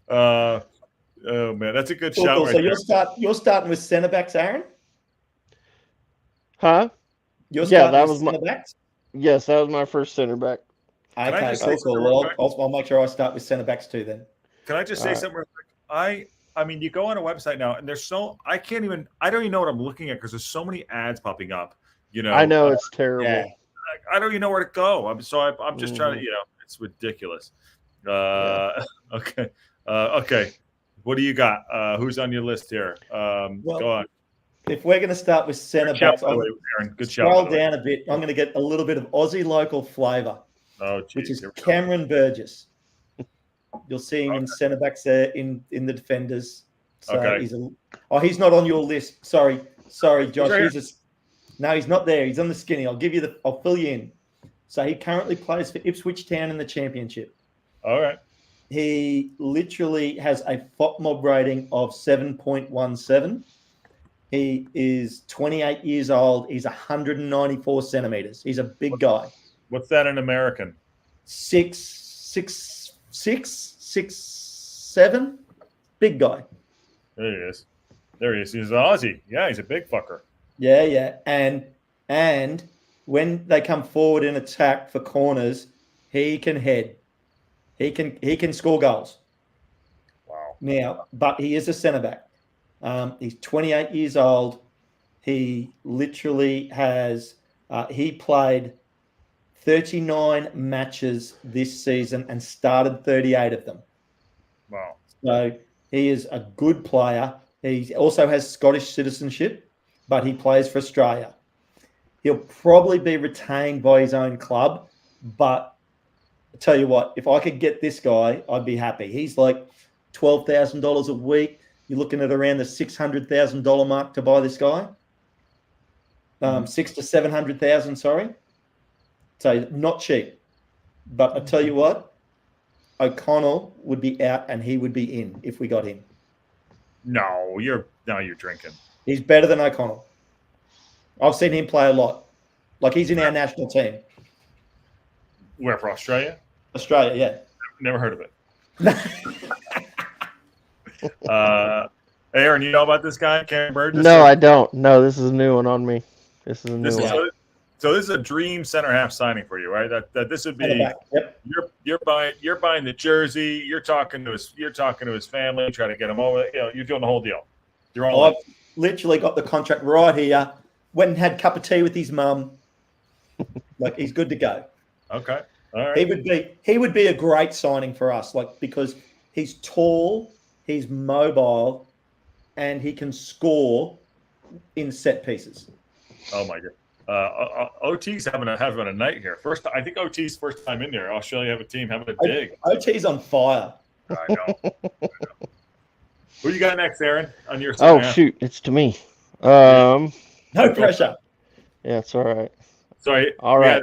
Oh man, that's a good shout. Cool. Right So there. you're starting with centre backs, Aaron. Huh? You're Yeah, starting that with was centre backs. Yes, that was my first center back. I Okay, just say cool. something real Well, I'll make sure I start with centre backs too then. Can I just say something real quick? I mean, you go on a website now, and I don't even know what I'm looking at because there's so many ads popping up. I know it's terrible. Yeah. I don't even know where to go. I'm just trying to, it's ridiculous. Okay. Okay. What do you got? Who's on your list here? Go on. If we're going to start with centre backs, Aaron. Good scroll shout. down a bit. I'm going to get a little bit of Aussie local flavour, which is Cameron Burgess. You'll see him in centre backs there in the defenders. So he's not on your list. Sorry, Josh. No, he's not there. He's on the skinny. I'll fill you in. So he currently plays for Ipswich Town in the Championship. All right. He literally has a FOTMOB rating of 7.17. He is 28 years old. He's 194 centimeters. He's a big guy. What's that in American? 6'7". Big guy. There he is. He's an Aussie. Yeah, he's a big fucker. Yeah. And when they come forward in attack for corners, he can head. He can score goals. Wow. Now, but he is a centre back. He's 28 years old. He literally has he played 39 matches this season and started 38 of them. Wow. So he is a good player. He also has Scottish citizenship, but he plays for Australia. He'll probably be retained by his own club, but I tell you what, if I could get this guy, I'd be happy. He's like $12,000 a week. You're looking at around the $600,000 mark to buy this guy. 600,000 to 700,000, sorry. So not cheap. But I tell you what, O'Connell would be out and he would be in if we got him. No, you're drinking. He's better than O'Connell. I've seen him play a lot. Like he's in our national team. Where, for Australia? Australia, yeah. Never heard of it. Aaron, you know about this guy, Cameron Burgess? No, I don't. No, this is a new one on me. This is a new one. So this is a dream center half signing for you, right? That this would be. Yep. You're buying the jersey. You're talking to his family, trying to get him over. You're doing the whole deal. I've literally got the contract right here. Went and had a cup of tea with his mum. Like he's good to go. Okay. All right. He would be a great signing for us, like because he's tall, he's mobile, and he can score in set pieces. Oh my god. OT's having a night here. I think OT's first time in there. Australia have a team having a dig. OT's on fire. I know. Who you got next, Aaron? On your shoot, it's to me. No pressure. Yeah, it's all right. Sorry. All right.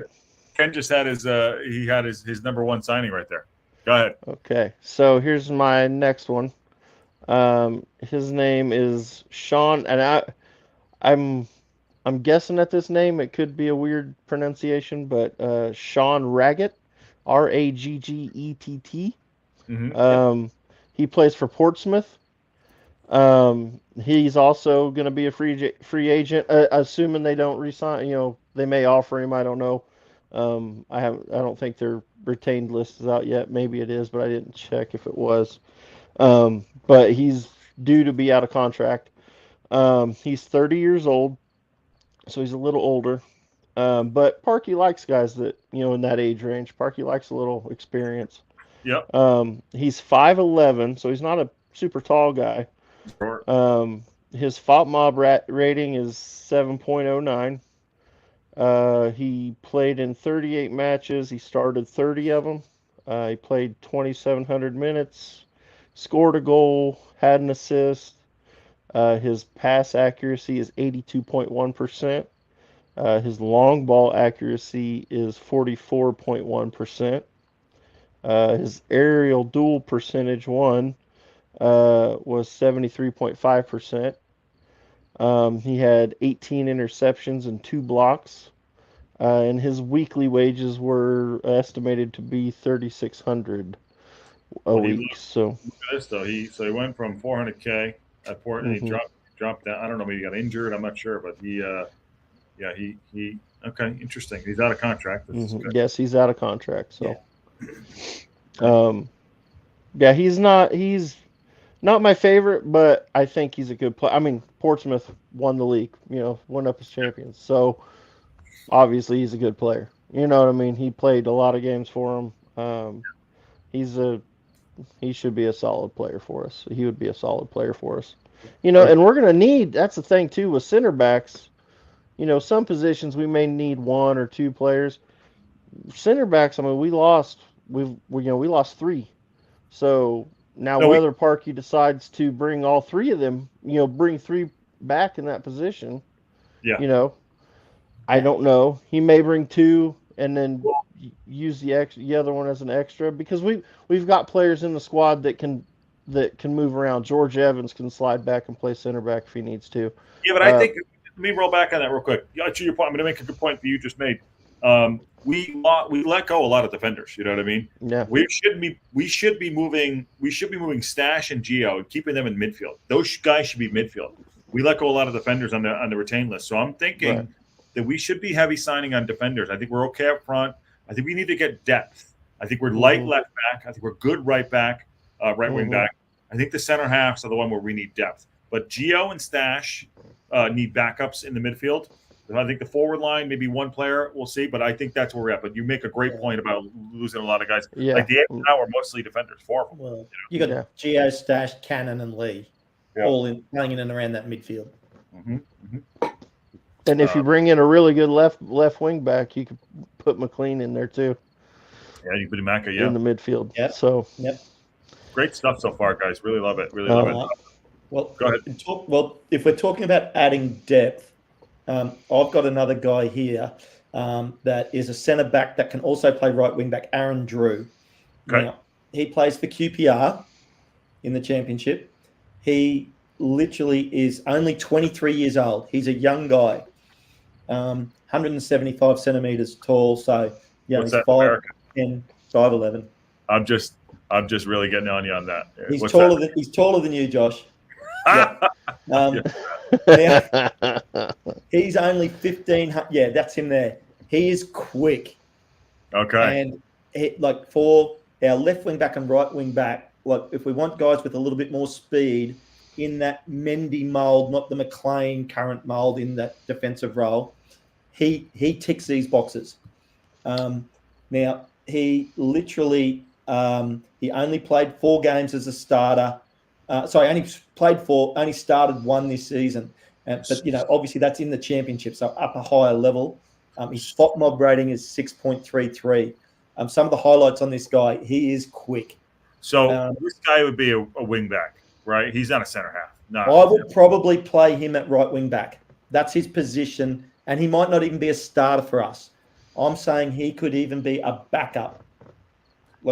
Ken just had his his number one signing right there. Go ahead. Okay, so here's my next one. His name is Sean, and I'm guessing at this name. It could be a weird pronunciation, but Sean Raggett, Raggett. Mm-hmm. He plays for Portsmouth. He's also going to be a free agent, assuming they don't resign. They may offer him. I don't know. I don't think their retained list is out yet. Maybe it is, but I didn't check if it was. But he's due to be out of contract. He's 30 years old, so he's a little older. But Parky likes guys that, in that age range. Parky likes a little experience. Yep. He's 5'11", so he's not a super tall guy. Sure. His FOP rating is 7.09. He played in 38 matches. He started 30 of them. He played 2,700 minutes, scored a goal, had an assist. His pass accuracy is 82.1%. His long ball accuracy is 44.1%. His aerial duel percentage was 73.5%. He had 18 interceptions and 2 blocks. And his weekly wages were estimated to be $3,600 a week. So look at this though. He went from $400K at Port, and he dropped down. I don't know, maybe he got injured. I'm not sure, but he okay, interesting. He's out of contract. Yes, he's out of contract. So, he's not my favorite, but I think he's a good player. I mean, Portsmouth won the league, went up as champions. So obviously he's a good player. You know what I mean? He played a lot of games for him. He should be a solid player for us. He would be a solid player for us. And we're going to need, that's the thing too with center backs. Some positions we may need 1 or 2 players. Center backs, I mean, we lost 3. So now whether Parky decides to bring all 3 of them, bring 3 back in that position, I don't know. He may bring 2 and then use the other one as an extra, because we've got players in the squad that can move around. George Evans can slide back and play center back if he needs to. Yeah, but I think, let me roll back on that real quick. To your point, I'm going to make a good point that you just made. We let go a lot of defenders. You know what I mean? Yeah. We should be moving Stash and Gio and keeping them in midfield. Those guys should be midfield. We let go a lot of defenders on the retained list. So I'm thinking that we should be heavy signing on defenders. I think we're okay up front. I think we need to get depth. I think we're light left back. I think we're good right back, right wing back. I think the center halves are the one where we need depth. But Gio and Stash need backups in the midfield. I think the forward line, maybe 1 player, we'll see. But I think that's where we're at. But you make a great point about losing a lot of guys. Yeah. Like the now are mostly defenders, 4 of them. Well, you got Gio, Stash, Cannon, and Lee all playing in and around that midfield. And if you bring in a really good left wing back, you could put McLean in there too. Yeah, you put Maka, in the midfield. Yep. So great stuff so far, guys. Really love it. Really love it. Well, go ahead. If we're talking about adding depth, I've got another guy here that is a centre back that can also play right wing back, Aaron Drew. Okay. Now, he plays for QPR in the championship. He literally is only 23 years old. He's a young guy, 175 centimeters tall. So What's he's that, American? 5'10", 5'11". I'm just really getting on you on that. He's taller than you, Josh. He's only 15. Yeah, that's him there. He is quick. Okay. And for our left wing back and right wing back, if we want guys with a little bit more speed in that Mendy mold, not the McLean current mold in that defensive role, he ticks these boxes. Now he literally he only played 4 games as a starter. Only started 1 this season. But obviously that's in the championship, so up a higher level. His spot mob rating is 6.33. Some of the highlights on this guy, he is quick. So this guy would be a wing back, right? He's not a center half. No. I would probably play him at right wing back. That's his position, and he might not even be a starter for us. I'm saying he could even be a backup.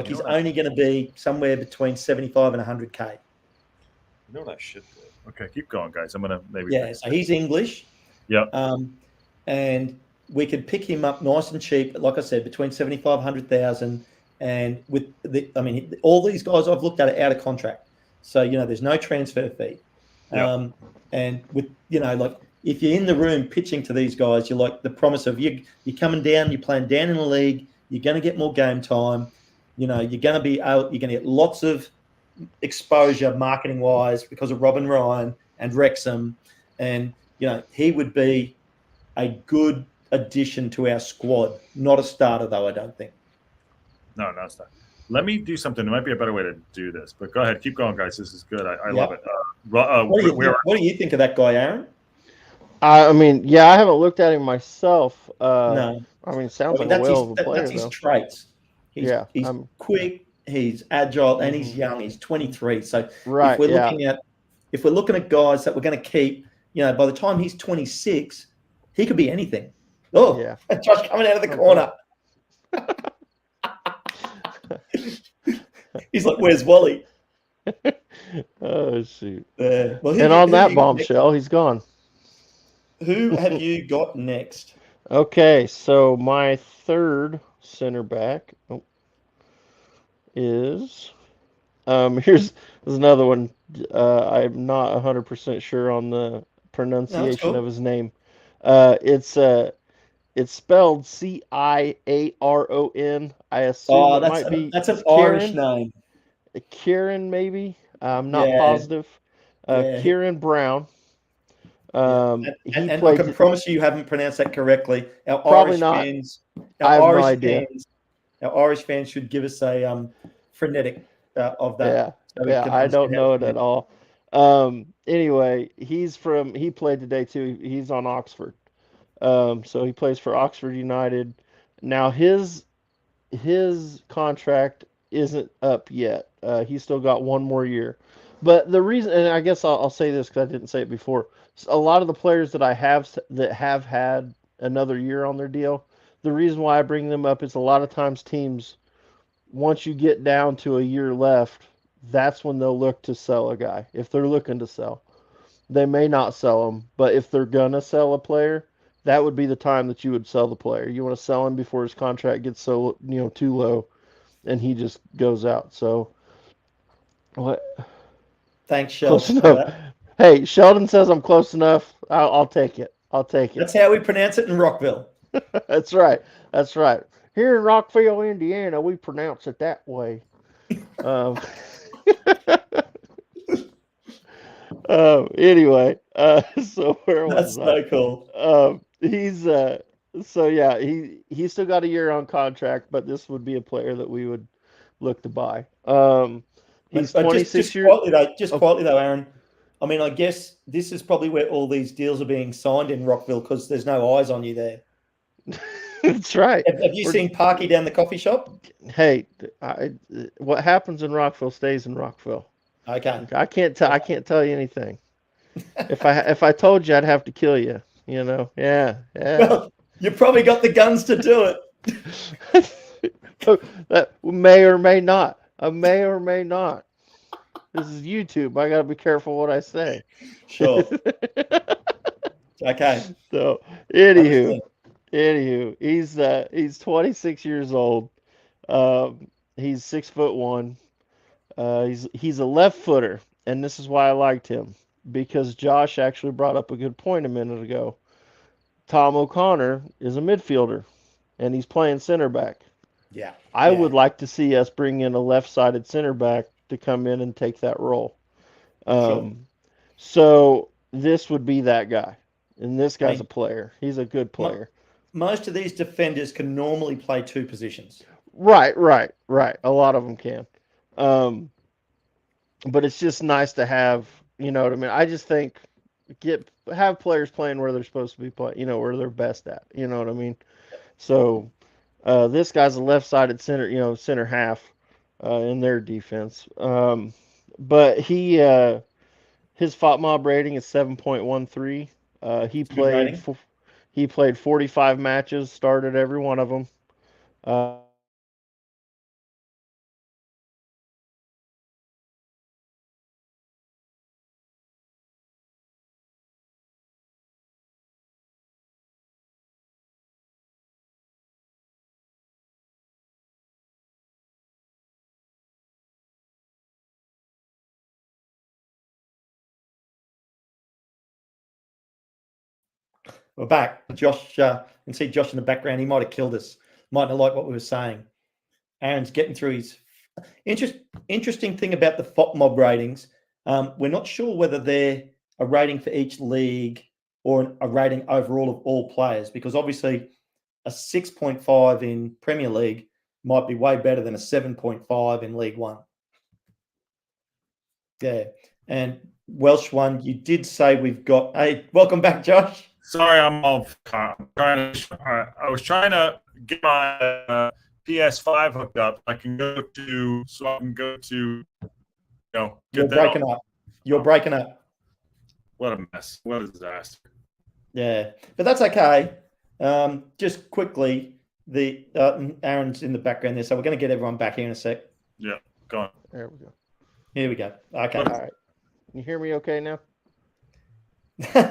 He's only going to be somewhere between 75 and 100K. You know what I should do? Okay, keep going, guys. I'm gonna maybe. Yeah, so he's English. Yeah. And we could pick him up nice and cheap, like I said, between 75, 100,000. And all these guys I've looked at are out of contract, so there's no transfer fee. Yeah. And with if you're in the room pitching to these guys, you're like the promise of you're coming down, you're playing down in the league, you're going to get more game time. You're going to get lots of exposure marketing wise because of Robin Ryan and Wrexham, and he would be a good addition to our squad. Not a starter, though, I don't think. No, it's not. Let me do something. There might be a better way to do this, but go ahead. Keep going, guys. This is good. I love it. What do you think of that guy, Aaron? I mean, yeah, I haven't looked at him myself. No. I mean, sounds like a whale of a player, that's his though. traits. He's quick, he's agile, and he's young. He's 23. So if we're looking at guys that we're going to keep, by the time he's 26, he could be anything. Oh, yeah. Josh coming out of the corner. He's like, "Where's Wally?" Oh, shoot. And on that bombshell, he's gone. Who have you got next? Okay, so my third center back is here's another one. I'm not 100% sure on the pronunciation of his name. It's spelled Ciaron. I assume it might be. That's an Irish name. Kieran, maybe. I'm not positive. Kieran Brown. And I can promise you haven't pronounced that correctly. Our Probably Irish not. fans, our Irish fans should give us a phonetic of that. I don't know it at all. Anyway, he played today too. He's on Oxford. So he plays for Oxford United. Now his contract isn't up yet. He's still got one more year. But the reason, and I guess I'll say this because I didn't say it before, a lot of the players that I have that have had another year on their deal, the reason why I bring them up is a lot of times teams, once you get down to a year left, that's when they'll look to sell a guy. If they're looking to sell, they may not sell him, but if they're gonna sell a player, that would be the time that you would sell the player. You want to sell him before his contract gets so too low, and he just goes out. So, what? Thanks, Sheldon. Hey, Sheldon says I'm close enough. I'll take it. That's how we pronounce it in Rockville. That's right. Here in Rockville, Indiana, we pronounce it that way. Anyway, so where was I? That's so cool. He's still got a year on contract, but this would be a player that we would look to buy. He's 26 years. Quietly though, Aaron. I mean, I guess this is probably where all these deals are being signed in Rockville because there's no eyes on you there. That's right. Have you seen Parky down the coffee shop? Hey, what happens in Rockville stays in Rockville. Okay. I can't tell you anything. If I told you, I'd have to kill you. Yeah. Well, you probably got the guns to do it. That may or may not. I may or may not. This is YouTube. I gotta be careful what I say. Sure. Okay. So, anywho, he's 26 years old. He's 6'1". He's a left footer, and this is why I liked him, because Josh actually brought up a good point a minute ago. Tom O'Connor is a midfielder, and he's playing center back. Yeah. I would like to see us bring in a left-sided center back to come in and take that role. Sure. So this would be that guy, and this guy's a player. He's a good player. Most of these defenders can normally play two positions. Right. A lot of them can. But it's just nice to have, you know what I mean? I just think have players playing where they're supposed to be playing, where they're best at. You know what I mean? So this guy's a left-sided center, center half in their defense. But his FOTMOB rating is 7.13. He played 45 matches, started every one of them. We're back. Josh, you can see Josh in the background. He might have killed us. Might not like what we were saying. Aaron's getting through his interesting thing about the FOTMOB ratings. We're not sure whether they're a rating for each league or a rating overall of all players? Because obviously a 6.5 in Premier League might be way better than a 7.5 in League One. Yeah. And Welsh one, you did say we've got. Hey, welcome back, Josh. Sorry, I'm trying to. I was trying to get my PS5 hooked up. I can go to. You're breaking up. You're breaking up. What a mess! What a disaster! Yeah, but that's okay. Just quickly, Aaron's in the background there, so we're going to get everyone back here in a sec. Yeah, go on. There we go. Here we go. Okay. All right. You hear me okay now?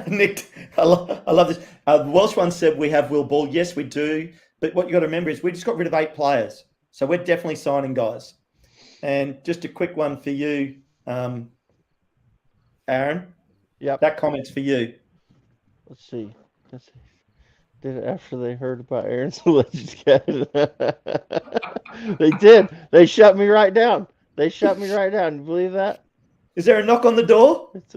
Nick, I love this. The Welsh one said we have Will Ball. Yes, we do. But what you got to remember is we just got rid of 8 players. So we're definitely signing guys. And just a quick one for you, Aaron. Yep. That comment's for you. Let's see. Did it after they heard about Aaron's alleged They did. They shut me right down. You believe that? Is there a knock on the door? It's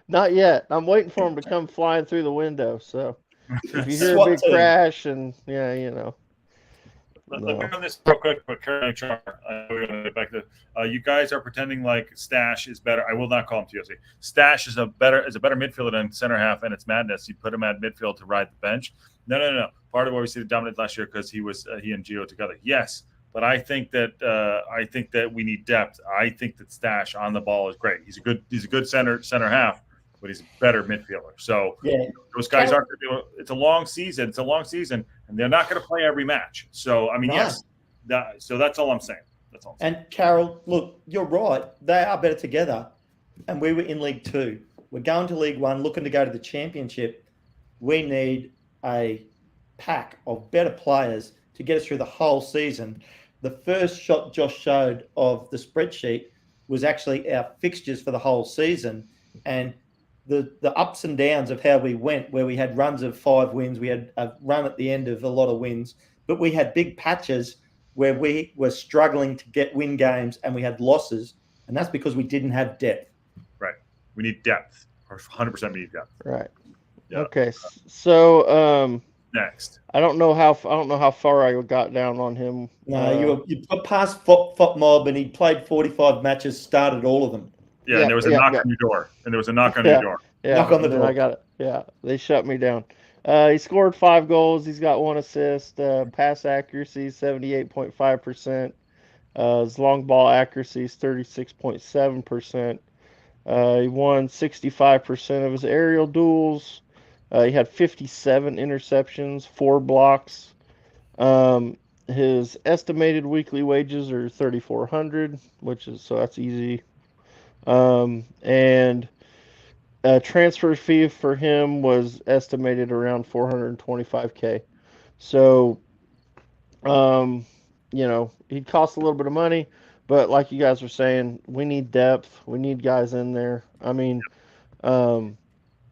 not yet. I'm waiting for him to come flying through the window. So if you hear a SWAT big team. crash and yeah, you know. Let me run this real quick, but we're going to get back to. You guys are pretending like Stash is better. I will not call him TOC. Stash is a better midfielder than center half, and it's madness. You put him at midfield to ride the bench. No. Part of what we see the dominant last year because he and Gio together. Yes, but I think that we need depth. I think that Stash on the ball is great. He's a good center half, but he's a better midfielder. So those guys aren't going to do it. It's a long season. And they're not going to play every match. So I mean, yes. So that's all I'm saying. And Carol, look, you're right. They are better together. And we were in League 2. We're going to League 1, looking to go to the Championship. We need a pack of better players to get us through the whole season. The first shot Josh showed of the spreadsheet was actually our fixtures for the whole season. And the ups and downs of how we went, where we had runs of 5 wins, we had a run at the end of a lot of wins, but we had big patches where we were struggling to win games and we had losses, and that's because we didn't have depth. Right. We need depth. 100% we need depth. Right. Yeah. Okay. So next. I don't know how far I got down on him. No, you got past Fop Mob, and he played 45 matches, started all of them. Yeah, and there was a knock on your door. Yeah, knock on the door. I got it. Yeah, they shut me down. He scored 5 goals. He's got 1 assist. Pass accuracy 78.5%. His long ball accuracy is 36.7%. He won 65% of his aerial duels. He had 57 interceptions, 4 blocks. His estimated weekly wages are $3,400, so that's easy. And transfer fee for him was estimated around $425K. So, he'd cost a little bit of money, but like you guys were saying, we need depth. We need guys in there. I mean,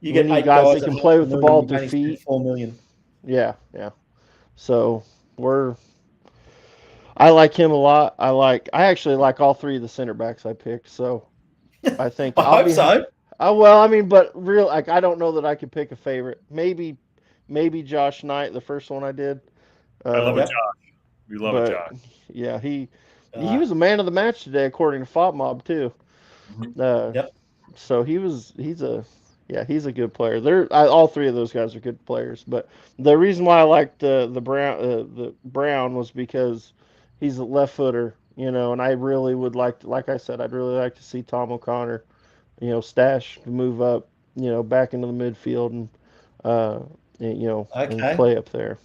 you get 8 guys that can play with the ball at their feet. $4 million. Yeah. So I like him a lot. I actually like all 3 of the center backs I picked. So I think I hope so. But I don't know that I could pick a favorite. Maybe Josh Knight, the first one I did. I love it, Josh. We love it, Josh. Yeah, he was a man of the match today, according to Fop Mob too. So he's a good player. All 3 of those guys are good players. But the reason why I liked the Brown was because he's a left footer, and I really would like I said, I'd really like to see Tom O'Connor, Stash move up, back into the midfield and and play up there.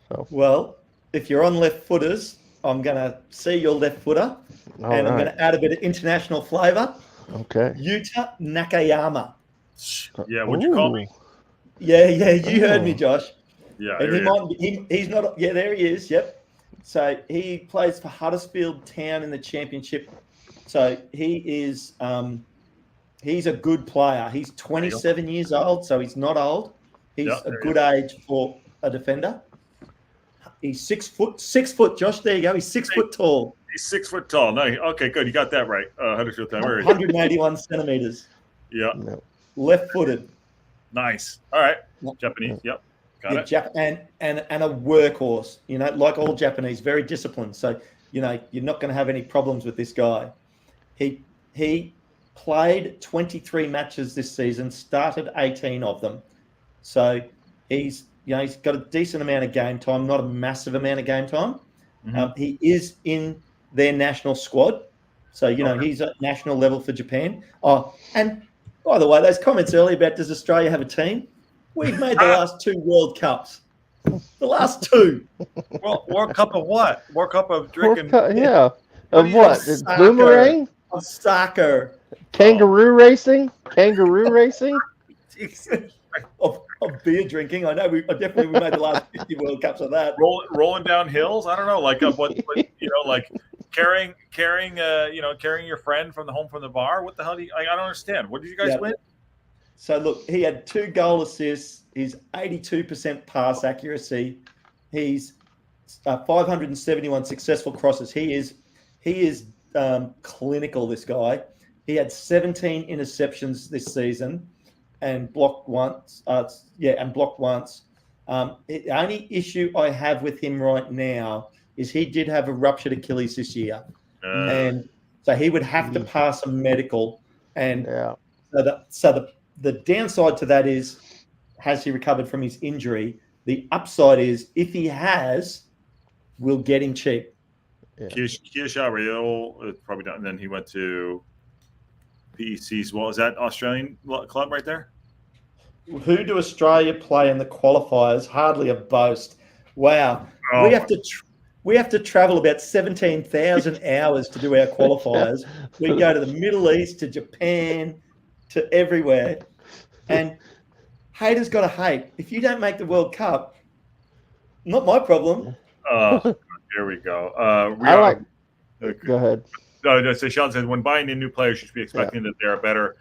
So well, if you're on left footers, I'm gonna see your left footer, I'm gonna add a bit of international flavour. Okay. Yuta Nakayama. Yeah, what'd you call me? Yeah, you heard me, Josh. Yeah, and he's not. Yeah, there he is. Yep. So he plays for Huddersfield Town in the Championship. So he is. He's a good player. He's 27 years old, so he's not old. He's a good age for a defender. He's 6 foot. Josh, there you go. He's 6 foot tall. He's 6 foot tall. No, okay, good. You got that right. Huddersfield Town. 181 centimeters. Yeah. Left-footed. Nice. All right. Yep. Japanese. Yep. Got it. And a workhorse. Like all Japanese, very disciplined. So you're not going to have any problems with this guy. He played 23 matches this season, started 18 of them. So he's got a decent amount of game time, not a massive amount of game time. Mhm. He is in their national squad. So, he's at national level for Japan. Oh, and by the way, those comments earlier about does Australia have a team? We've made the last 2 World Cups. The last 2. Well, World Cup of what? World Cup of drinking. Yeah. Of what? Soccer. Boomerang? Of soccer. Kangaroo racing? Kangaroo racing? Of beer drinking. I know we made the last 50 World Cups of that. Rolling down hills. I don't know, like like carrying your friend from the bar. What the hell I don't understand. What did you guys win? So look, he had 2 goal assists. He's 82% pass accuracy. He's 571 successful crosses. He is clinical. This guy. He had 17 interceptions this season, and blocked once. The only issue I have with him right now is he did have a ruptured Achilles this year, and so he would have to pass a medical. And so the downside to that is, has he recovered from his injury? The upside is, if he has, we'll get him cheap. Kiyoshi Real probably not. And then he went to PEC's. Well, is that Australian club right there? Who do Australia play in the qualifiers? Hardly a boast. Wow. Oh. We have to travel about 17,000 hours to do our qualifiers. We go to the Middle East, to Japan, to everywhere. And haters got to hate. If you don't make the World Cup, not my problem. Here we go. Go ahead. So Sean says, when buying in new players, you should be expecting that they're better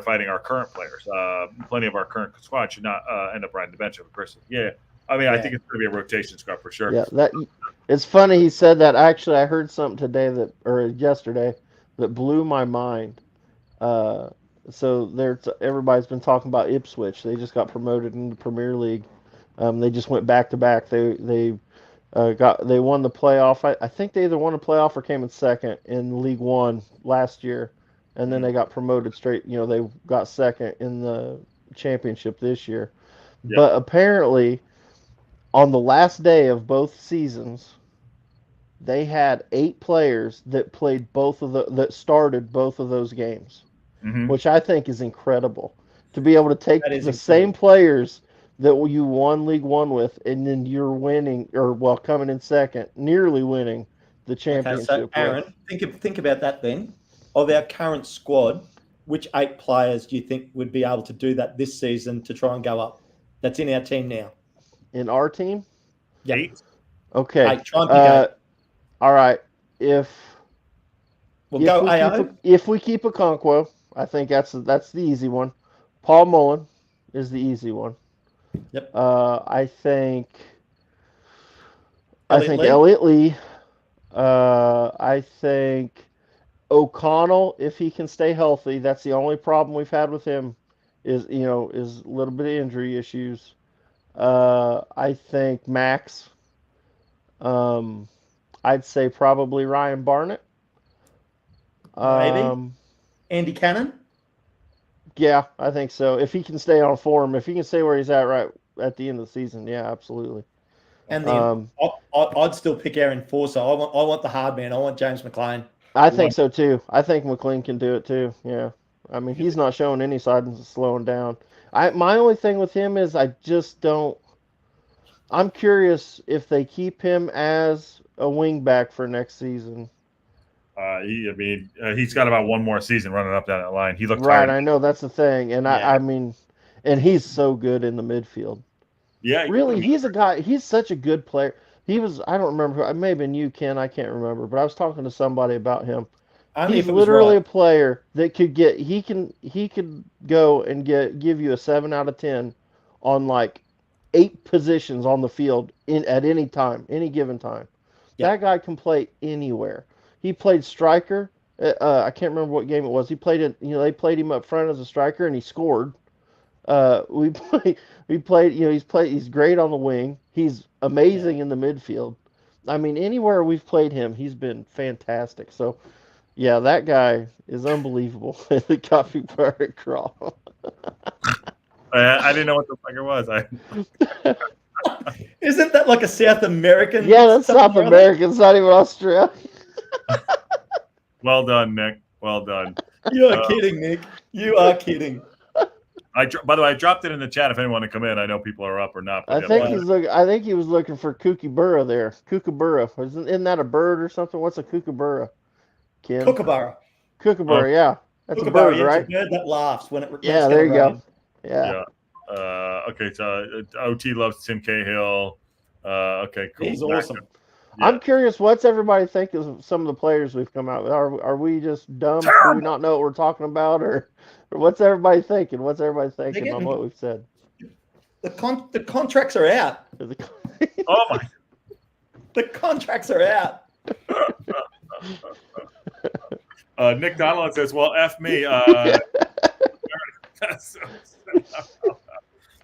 fighting our current players. Plenty of our current squad should not end up riding the bench of a person. Yeah. I mean, I think it's going to be a rotation squad for sure. Yeah, it's funny he said that. Actually, I heard something yesterday that blew my mind. So everybody's been talking about Ipswich. They just got promoted in the Premier League. They just went back to back. They won the playoff. I think they either won a playoff or came in second in League One last year, and then they got promoted straight. They got second in the championship this year. Yep. But apparently, on the last day of both seasons, they had 8 players that played that started both of those games, which I think is incredible. To be able to take the same players that you won League One with, and then you're winning, coming in second, nearly winning the championship. Okay, so Aaron, think about that then. Of our current squad, which 8 players do you think would be able to do that this season to try and go up? That's in our team now. In our team? Yeah. 8. Okay. 8. Try and pick 8. All right. If we keep Okonkwo, I think that's the easy one. Paul Mullen is the easy one. Yep. I think Elliot Lee. I think O'Connell, if he can stay healthy. That's the only problem we've had with him is a little bit of injury issues. I think Max. I'd say probably Ryan Barnett. Maybe Andy Cannon. Yeah, I think so. If he can stay on form, if he can stay where he's at right at the end of the season, yeah, absolutely. And then I'd still pick Aaron Forsyth. I want the hard man. I want James McLean. I think so too. I think McLean can do it too. Yeah, I mean he's not showing any signs of slowing down. My only thing with him is I just don't. I'm curious if they keep him as a wingback for next season. He's got about one more season running up that line. He looked right. tired. I know that's the thing, and I mean, and he's so good in the midfield. Yeah, really, he's a guy. He's such a good player. He was. I don't remember. It may have been you, Ken. I can't remember. But I was talking to somebody about him. He's literally a player that could get. He could go and give you a 7 out of 10 on like 8 positions on the field at any time, any given time. Yep. That guy can play anywhere. He played striker. I can't remember what game it was. He played it. They played him up front as a striker, and he scored. We played. He's great on the wing. He's amazing in the midfield. I mean, anywhere we've played him, he's been fantastic. So, yeah, that guy is unbelievable. The coffee bar crawl. I didn't know what the fucker was. Isn't that like a South American? Yeah, that's something South or other? American. It's not even Australia. Well done, Nick. Well done. You are kidding, Nick. You are kidding. By the way, I dropped it in the chat if anyone want to come in. I know people are up or not. I think he was looking for kookaburra there. Kookaburra. Isn't that a bird or something? What's a kookaburra? Kim? Kookaburra. Kookaburra, yeah. That's Kookaburra, a bird, yeah, right? It's a bird that laughs when it. Yeah, there you go. Yeah. Okay, so OT loves Tim Cahill. Okay, cool. He's awesome. Yeah. I'm curious, what's everybody think of some of the players we've come out with? Are we just dumb? Do we not know what we're talking about, or what's everybody thinking? What's everybody thinking on what we've said? The contracts are out. Oh my! The contracts are out. Nick Donald says, "Well, f me."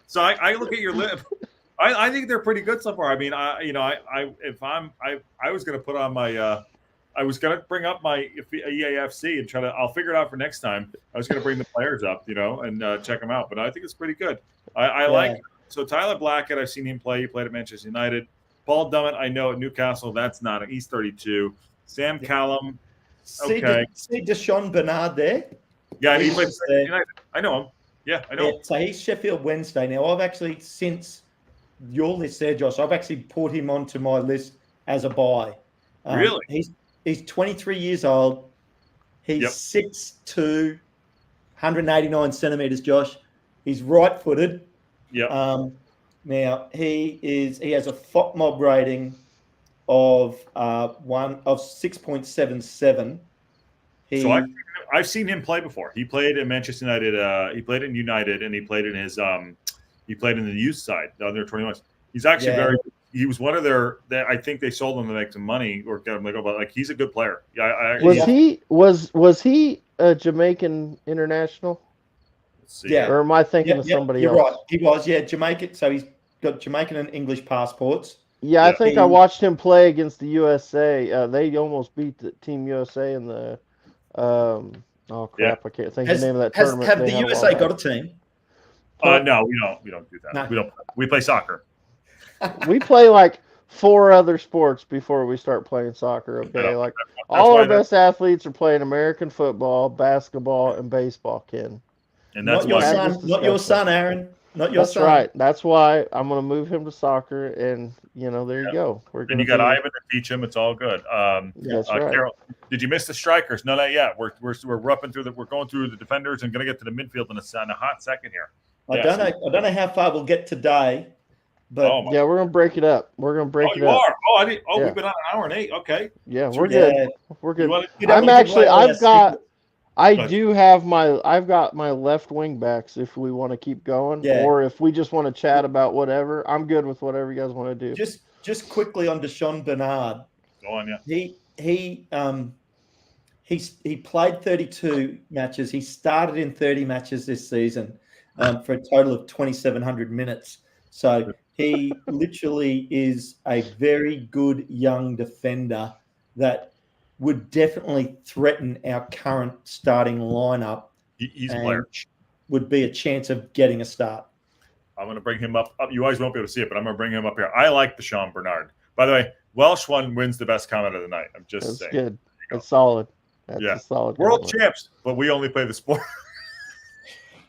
So I look at your lip. I think they're pretty good so far. I mean, I was going to put on my, I was going to bring up my EAFC and I'll figure it out for next time. I was going to bring the players up, and check them out. But I think it's pretty good. I like, so Tyler Blackett, I've seen him play. He played at Manchester United. Paul Dummett, I know at Newcastle, he's 32. Sam Callum, okay. See Deshaun Bernard there? Yeah, he played at United. I know him. Yeah, I know him. So he's Sheffield Wednesday. Now, I've actually, since your list there, Josh, I've actually put him onto my list as a buy. Really? He's 23 years old. He's 6'2", 189 centimeters, Josh. He's right-footed. Yeah. Now he has a FOTMOB rating of 6.77. So I've seen him play before. He played at Manchester United. He played in United, and he played in his he played in the youth side, the under 21s. He's actually he was one of their. I think they sold him to make some money or get him like he's a good player. Yeah. Was he a Jamaican international? Let's see. Or am I thinking of somebody else? You're right. He was, Jamaican. So he's got Jamaican and English passports. Yeah, I think I watched him play against the USA. They almost beat the Team USA in the. I can't think of the name of that tournament. Have the USA got a team? No, we don't do that. No. We play soccer. We play like 4 other sports before we start playing soccer. Okay, like all our best athletes are playing American football, basketball, and baseball. Ken, and that's not your son, Aaron. Not your son. That's right. That's why I'm going to move him to soccer, and there you go. And you got Ivan to teach him. It's all good. That's right. Carol, did you miss the strikers? No, not yet. We're going through the defenders and going to get to the midfield in a hot second here. I don't know how far we'll get today, but we're gonna break it up. We're gonna break it up. We've been on an hour and 8. Okay. Yeah, we're good. We're good. I've got my left wing backs if we want to keep going, or if we just want to chat about whatever. I'm good with whatever you guys want to do. Just quickly on Deshaun Bernard. Go on, yeah. He played 32 matches. He started in 30 matches this season for a total of 2,700 minutes. So he literally is a very good young defender that would definitely threaten our current starting lineup. He's a player. Would be a chance of getting a start. I'm going to bring him up. You guys won't be able to see it, but I'm going to bring him up here. I like Deshaun Bernard. By the way, Welsh one wins the best comment of the night. I'm just saying. That's good. That's solid. That's a solid world comment. champs, but we only play the sport.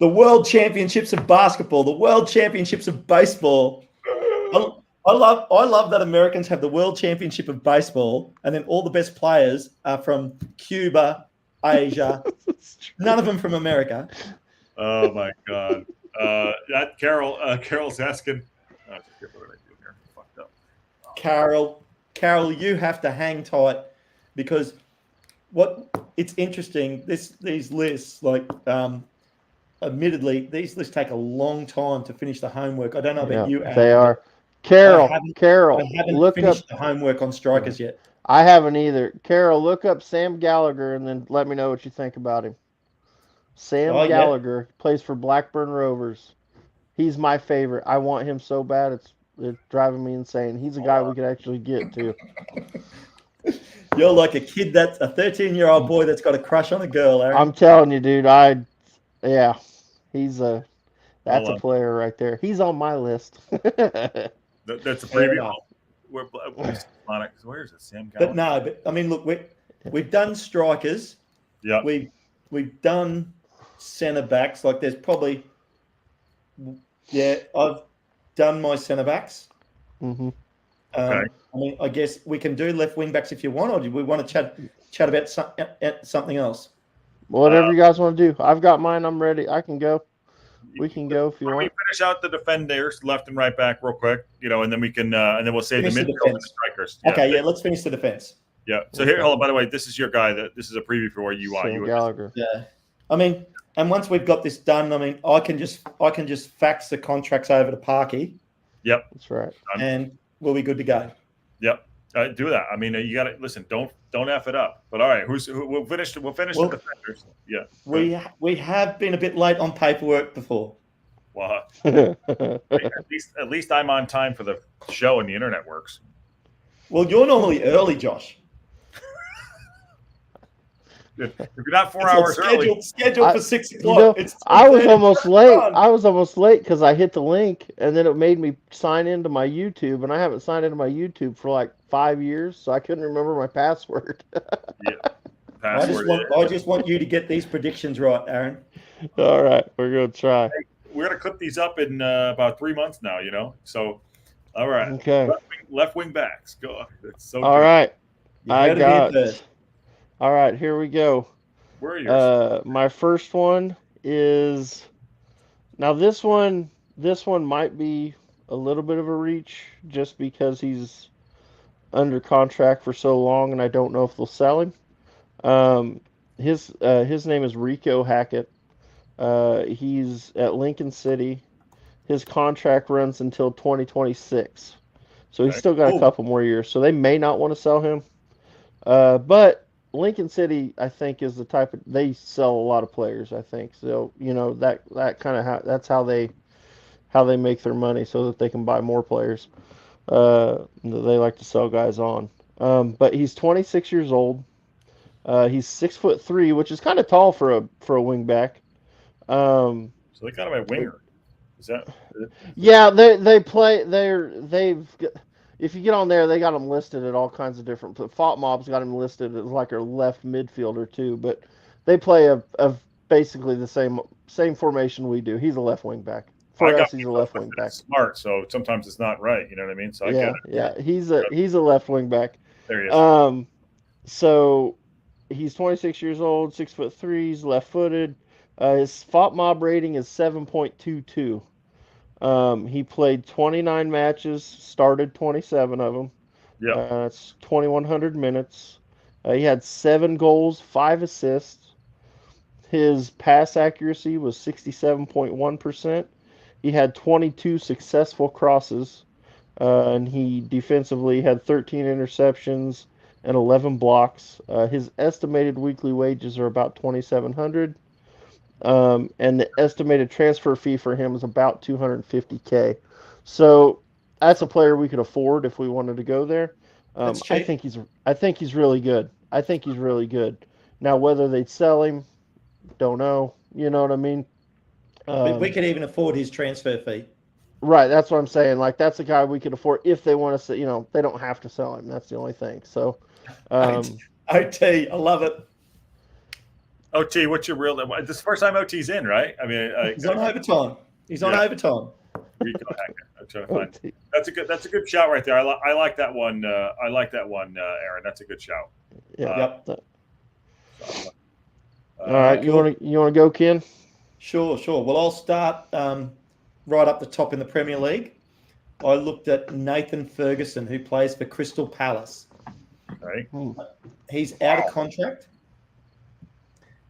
The World Championships of basketball, the World Championships of baseball. I love that Americans have the World Championship of baseball, and then all the best players are from Cuba, Asia. None of them from America. Oh my God! Carol's asking. What did I do here? Fucked up. Carol, you have to hang tight because it's interesting. These lists, admittedly, these lists take a long time to finish the homework. I don't know about you, Adam. They are. Carol, I haven't finished the homework on strikers yet. I haven't either. Carol, look up Sam Gallagher and then let me know what you think about him. Sam Gallagher plays for Blackburn Rovers. He's my favorite. I want him so bad. It's driving me insane. He's a guy we could actually get to. You're like a kid that's a 13-year-old boy that's got a crush on a girl, Aaron. I'm telling you, dude. He's that's a player right there. He's on my list. That's a preview. Where's it, Sam? But I mean, look, we've done strikers. Yeah. We've done centre backs. Like there's probably, I've done my centre backs. Mm-hmm. Okay. I mean, I guess we can do left wing backs if you want, or do we want to chat about something else? Whatever you guys want to do. I've got mine. I'm ready. I can go. We can go if you want. We finish out the defenders, left and right back, real quick, and then we can, and then we'll say the midfield and the strikers. Okay, let's finish the defense. Yeah. So here, hold on. By the way, this is your guy. This is a preview for where you want. Sam Gallagher. Yeah. I mean, and once we've got this done, I mean, I can just fax the contracts over to Parky. Yep. That's right. And we'll be good to go. Yep. Do that. I mean, you got to listen. Don't F it up. But all right, we'll finish the defenders. Yeah. We have been a bit late on paperwork before. Well, at least I'm on time for the show and the internet works. Well, you're normally early, Josh. If you're not 4 hours early, scheduled for 6 o'clock. I was almost late. I was almost late because I hit the link and then it made me sign into my YouTube, and I haven't signed into my YouTube for like 5 years, so I couldn't remember my password. Yeah. I just want you to get these predictions right, Aaron. All right, we're gonna try. We're gonna clip these up in about 3 months now. So, all right. Okay. Left wing backs. Go. It's so. All right. I got. All right, here we go. Where are yours? My first one is now this one might be a little bit of a reach just because he's under contract for so long, and I don't know if they'll sell him. His name is Rico Hackett. He's at Lincoln City. His contract runs until 2026, so he's still got a couple more years. So they may not want to sell him, but Lincoln City, I think, is the type of they sell a lot of players. I think so. That kind of that's how they make their money, so that they can buy more players. They like to sell guys on. But he's 26 years old. He's 6'3", which is kind of tall for a wing back. So they got him at winger. Is that? Yeah, they play. They've. If you get on there, they got him listed at all kinds of different. Fought Mob's got him listed as like a left midfielder too, but they play a basically the same formation we do. He's a left wing back. For us, he's a left wing back. Smart, so sometimes it's not right. You know what I mean? So I get it. Yeah, he's a left wing back. There he is. So he's 26 years old, 6'3", he's left-footed. His Fought Mob rating is 7.22. He played 29 matches, started 27 of them. Yeah. That's 2,100 minutes. He had 7 goals, 5 assists. His pass accuracy was 67.1%. He had 22 successful crosses, and he defensively had 13 interceptions and 11 blocks. His estimated weekly wages are about $2,700. And the estimated transfer fee for him is about $250K. So that's a player we could afford if we wanted to go there. I think he's really good. I think he's really good. Now whether they'd sell him, don't know. You know what I mean? But we could even afford his transfer fee. Right, that's what I'm saying. Like that's a guy we could afford if they want to. They don't have to sell him. That's the only thing. So, OT, I love it. OT, what's your real? This is the first time OT's in, right? I mean, he's on overtime. He's on overtime. That's a good shout right there. I like that one. Aaron. That's a good shout. Yeah. All right, you want to go, Ken? Sure. Well, I'll start right up the top in the Premier League. I looked at Nathan Ferguson, who plays for Crystal Palace. Right. He's out of contract.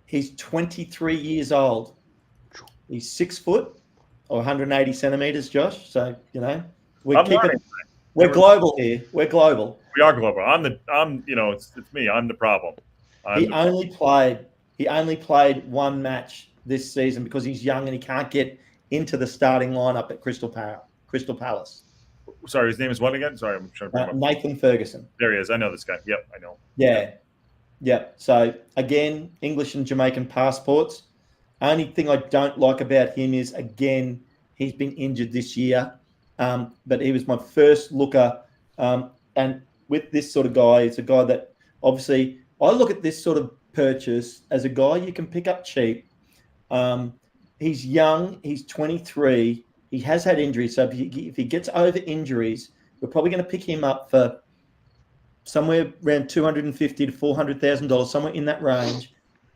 He's 23 years old. He's 6 foot or 180 centimeters, Josh. So, we're global here. We're global. We are global. It's me. I'm the problem. He only played one match this season because he's young and he can't get into the starting lineup at Crystal Palace. Sorry, his name is what again? Sorry, I'm trying to put him up. Nathan Ferguson. There he is. I know this guy. Yep, I know. Yeah. So again, English and Jamaican passports. Only thing I don't like about him is, again, he's been injured this year. But he was my first looker. And with this sort of guy, it's a guy that obviously I look at this sort of purchase as a guy you can pick up cheap. He's young. He's 23. He has had injuries. So if he gets over injuries, we're probably going to pick him up for somewhere around $250,000 to $400,000, somewhere in that range.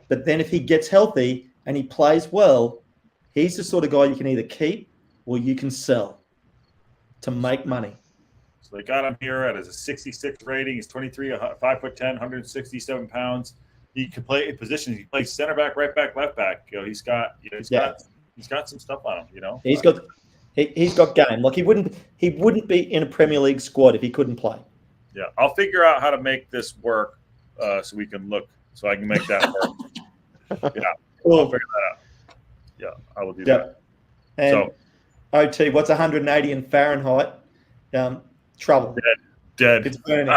But then if he gets healthy and he plays well, he's the sort of guy you can either keep or you can sell to make money. So they got him here at a 66 rating. He's 23, 5'10", 167 pounds. He can play in positions. He plays center back, right back, left back. He's got some stuff on him. He's got game. Like he wouldn't be in a Premier League squad if he couldn't play. Yeah, I'll figure out how to make this work so we can look. So I can make that work. Yeah, cool. I'll figure that out. Yeah, I will do that. And so, OT, what's 180 in Fahrenheit? Trouble. Dead. It's burning.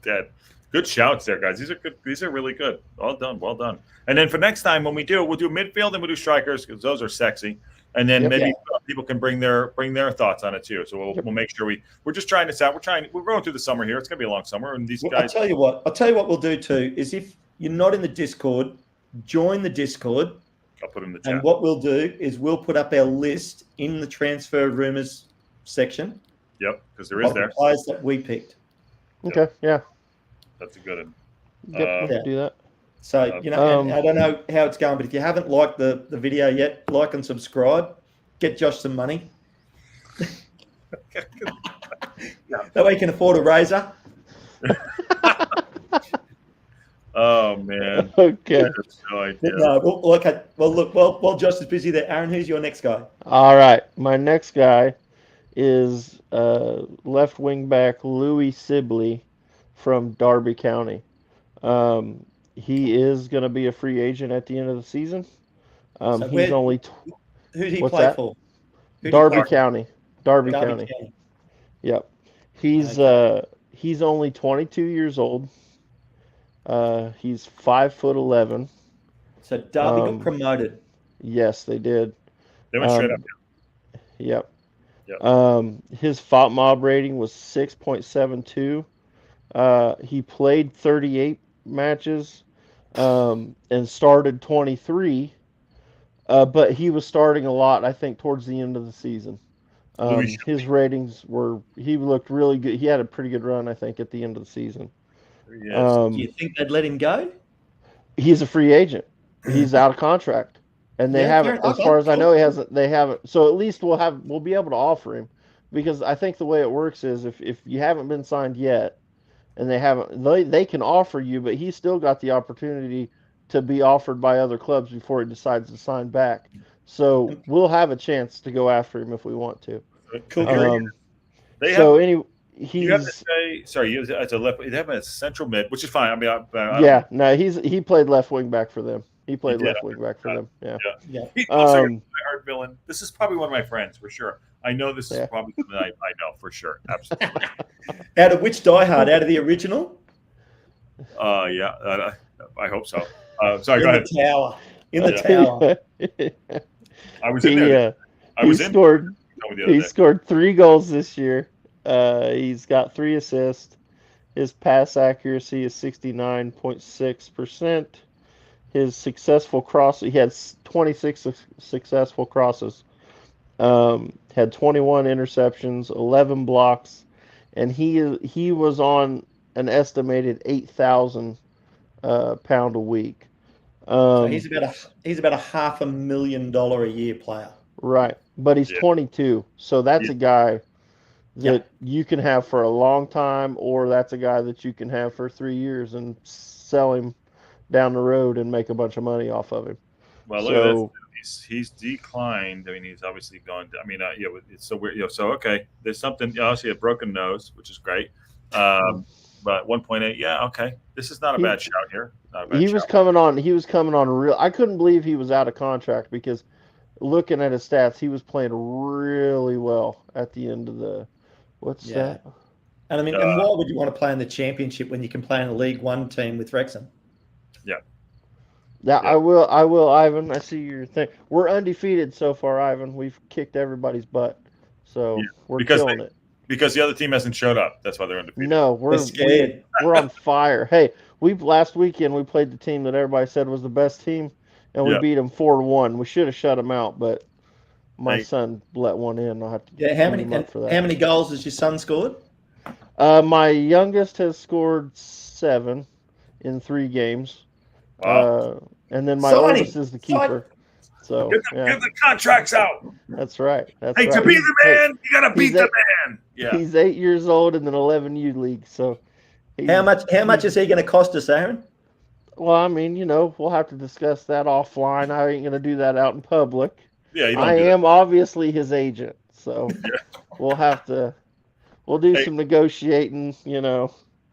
Dead. Good shouts there, guys. These are good. These are really good. Well done. And then for next time when we'll do midfield and we'll do strikers because those are sexy. And then maybe people can bring their thoughts on it too. So we'll make sure we're just trying this out. We're going through the summer here. It's gonna be a long summer, and these guys. I'll tell you what we'll do too is if you're not in the Discord, join the Discord. I'll put in the chat. And what we'll do is we'll put up our list in the transfer rumors section. Yep, because there is the players that we picked. Okay, yeah. That's a good one. Yep, we can do that. So, I don't know how it's going, but if you haven't liked the video yet, like and subscribe. Get Josh some money. That way he can afford a razor. Oh, man. Okay. While Josh is busy there, Aaron, who's your next guy? All right. My next guy is left wing back Louis Sibley from Derby County. He is going to be a free agent at the end of the season. Who did he play for? Derby County. Derby County. Yep. He's only 22 years old. He's 5'11". So Derby got promoted. Yes, they did. They went straight up. Yep. His FOTMOB rating was 6.72. He played 38 matches and started 23. But he was starting a lot, I think, towards the end of the season. His ratings he looked really good. He had a pretty good run, I think, at the end of the season. Do you think they'd let him go? He's a free agent. He's out of contract. And they haven't, as far as I know, they haven't. So at least we'll be able to offer him, because I think the way it works is if you haven't been signed yet and they can offer you, but he's still got the opportunity to be offered by other clubs before he decides to sign back. So we'll have a chance to go after him if we want to. You have to say, sorry, it's a left. They have a central mid, which is fine. I mean, he played left wing back for them. He played left wing back for them. Yeah. He looks like a hard villain. This is probably one of my friends for sure. I know this is probably something I know for sure. Absolutely. Out of which Die Hard? Out of the original? I hope so. Sorry, go ahead. In the tower. I was in there. He scored 3 goals this year. He's got 3 assists. His pass accuracy is 69.6%. His successful cross, he had 26 successful crosses. Had 21 interceptions, 11 blocks, and he was on an estimated 8,000 pound a week. So he's about a $500,000 a year player. Right, but he's 22, so that's a guy that you can have for a long time, or that's a guy that you can have for 3 years and sell him down the road and make a bunch of money off of him. Well, look at this. He's declined. I mean, he's obviously gone. It's so weird. So okay, there's something. Obviously, a broken nose, which is great. But 1.8, okay. This is not a bad shout here. He was coming on real. I couldn't believe he was out of contract because looking at his stats, he was playing really well at the end of the. What's Yeah. that? And I mean, and why would you want to play in the championship when you can play in a League One team with Wrexham? Yeah, Yeah. I will, Ivan. I see your thing. We're undefeated so far, Ivan. We've kicked everybody's butt, so Yeah. we're Because killing it. Because the other team hasn't showed up. That's why they're undefeated. No, They're scared. we're on fire. Hey, last weekend we played the team that everybody said was the best team, and we Yeah. beat them 4-1. We should have shut them out, but my Hey. son let one in. I'll have to Yeah, how beat many him up for that. how many goals has your son scored? My youngest has scored 7 in 3 games. Wow. And then my Sign him. oldest is the keeper. So Get the contracts out. that's right. That's Hey, right. to be the man, you gotta beat he's the eight- man. Yeah. He's 8 years old in an 11U league. So How much is he going to cost us, Aaron? well, I mean, we'll have to discuss that offline. I ain't gonna do that out in public. Yeah, you don't I do am obviously his agent, so we'll do Hey. some negotiating. that.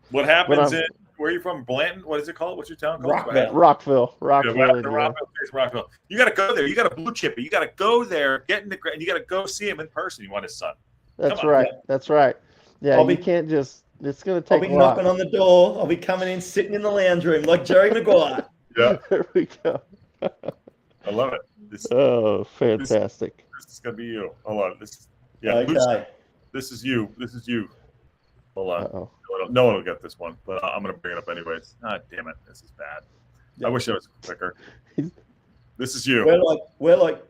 What happens I'm- in where are you from? Blanton? What is it called? What's your town called? Rockville. Rockville, Yeah, Indiana. Rockville. You got to go there. You got to blue chip it. You got to go there, get in the ground. You got to go see him in person. You want his son. That's Come on. right. That's right. Yeah, I'll you be- can't just. It's gonna I'll take be a lot. knocking on the door. I'll be coming in, sitting in the lounge room like Jerry Maguire. Yeah, There we go. I love it. This Oh, fantastic. is gonna be you. Hold on. Blue Okay. chip. This is you. This is you. Hold on. Uh-oh. No one will get this one, but I'm gonna bring it up anyways. Ah, damn it. This is bad. Yeah. I wish I was quicker. He's- This is you. We're like.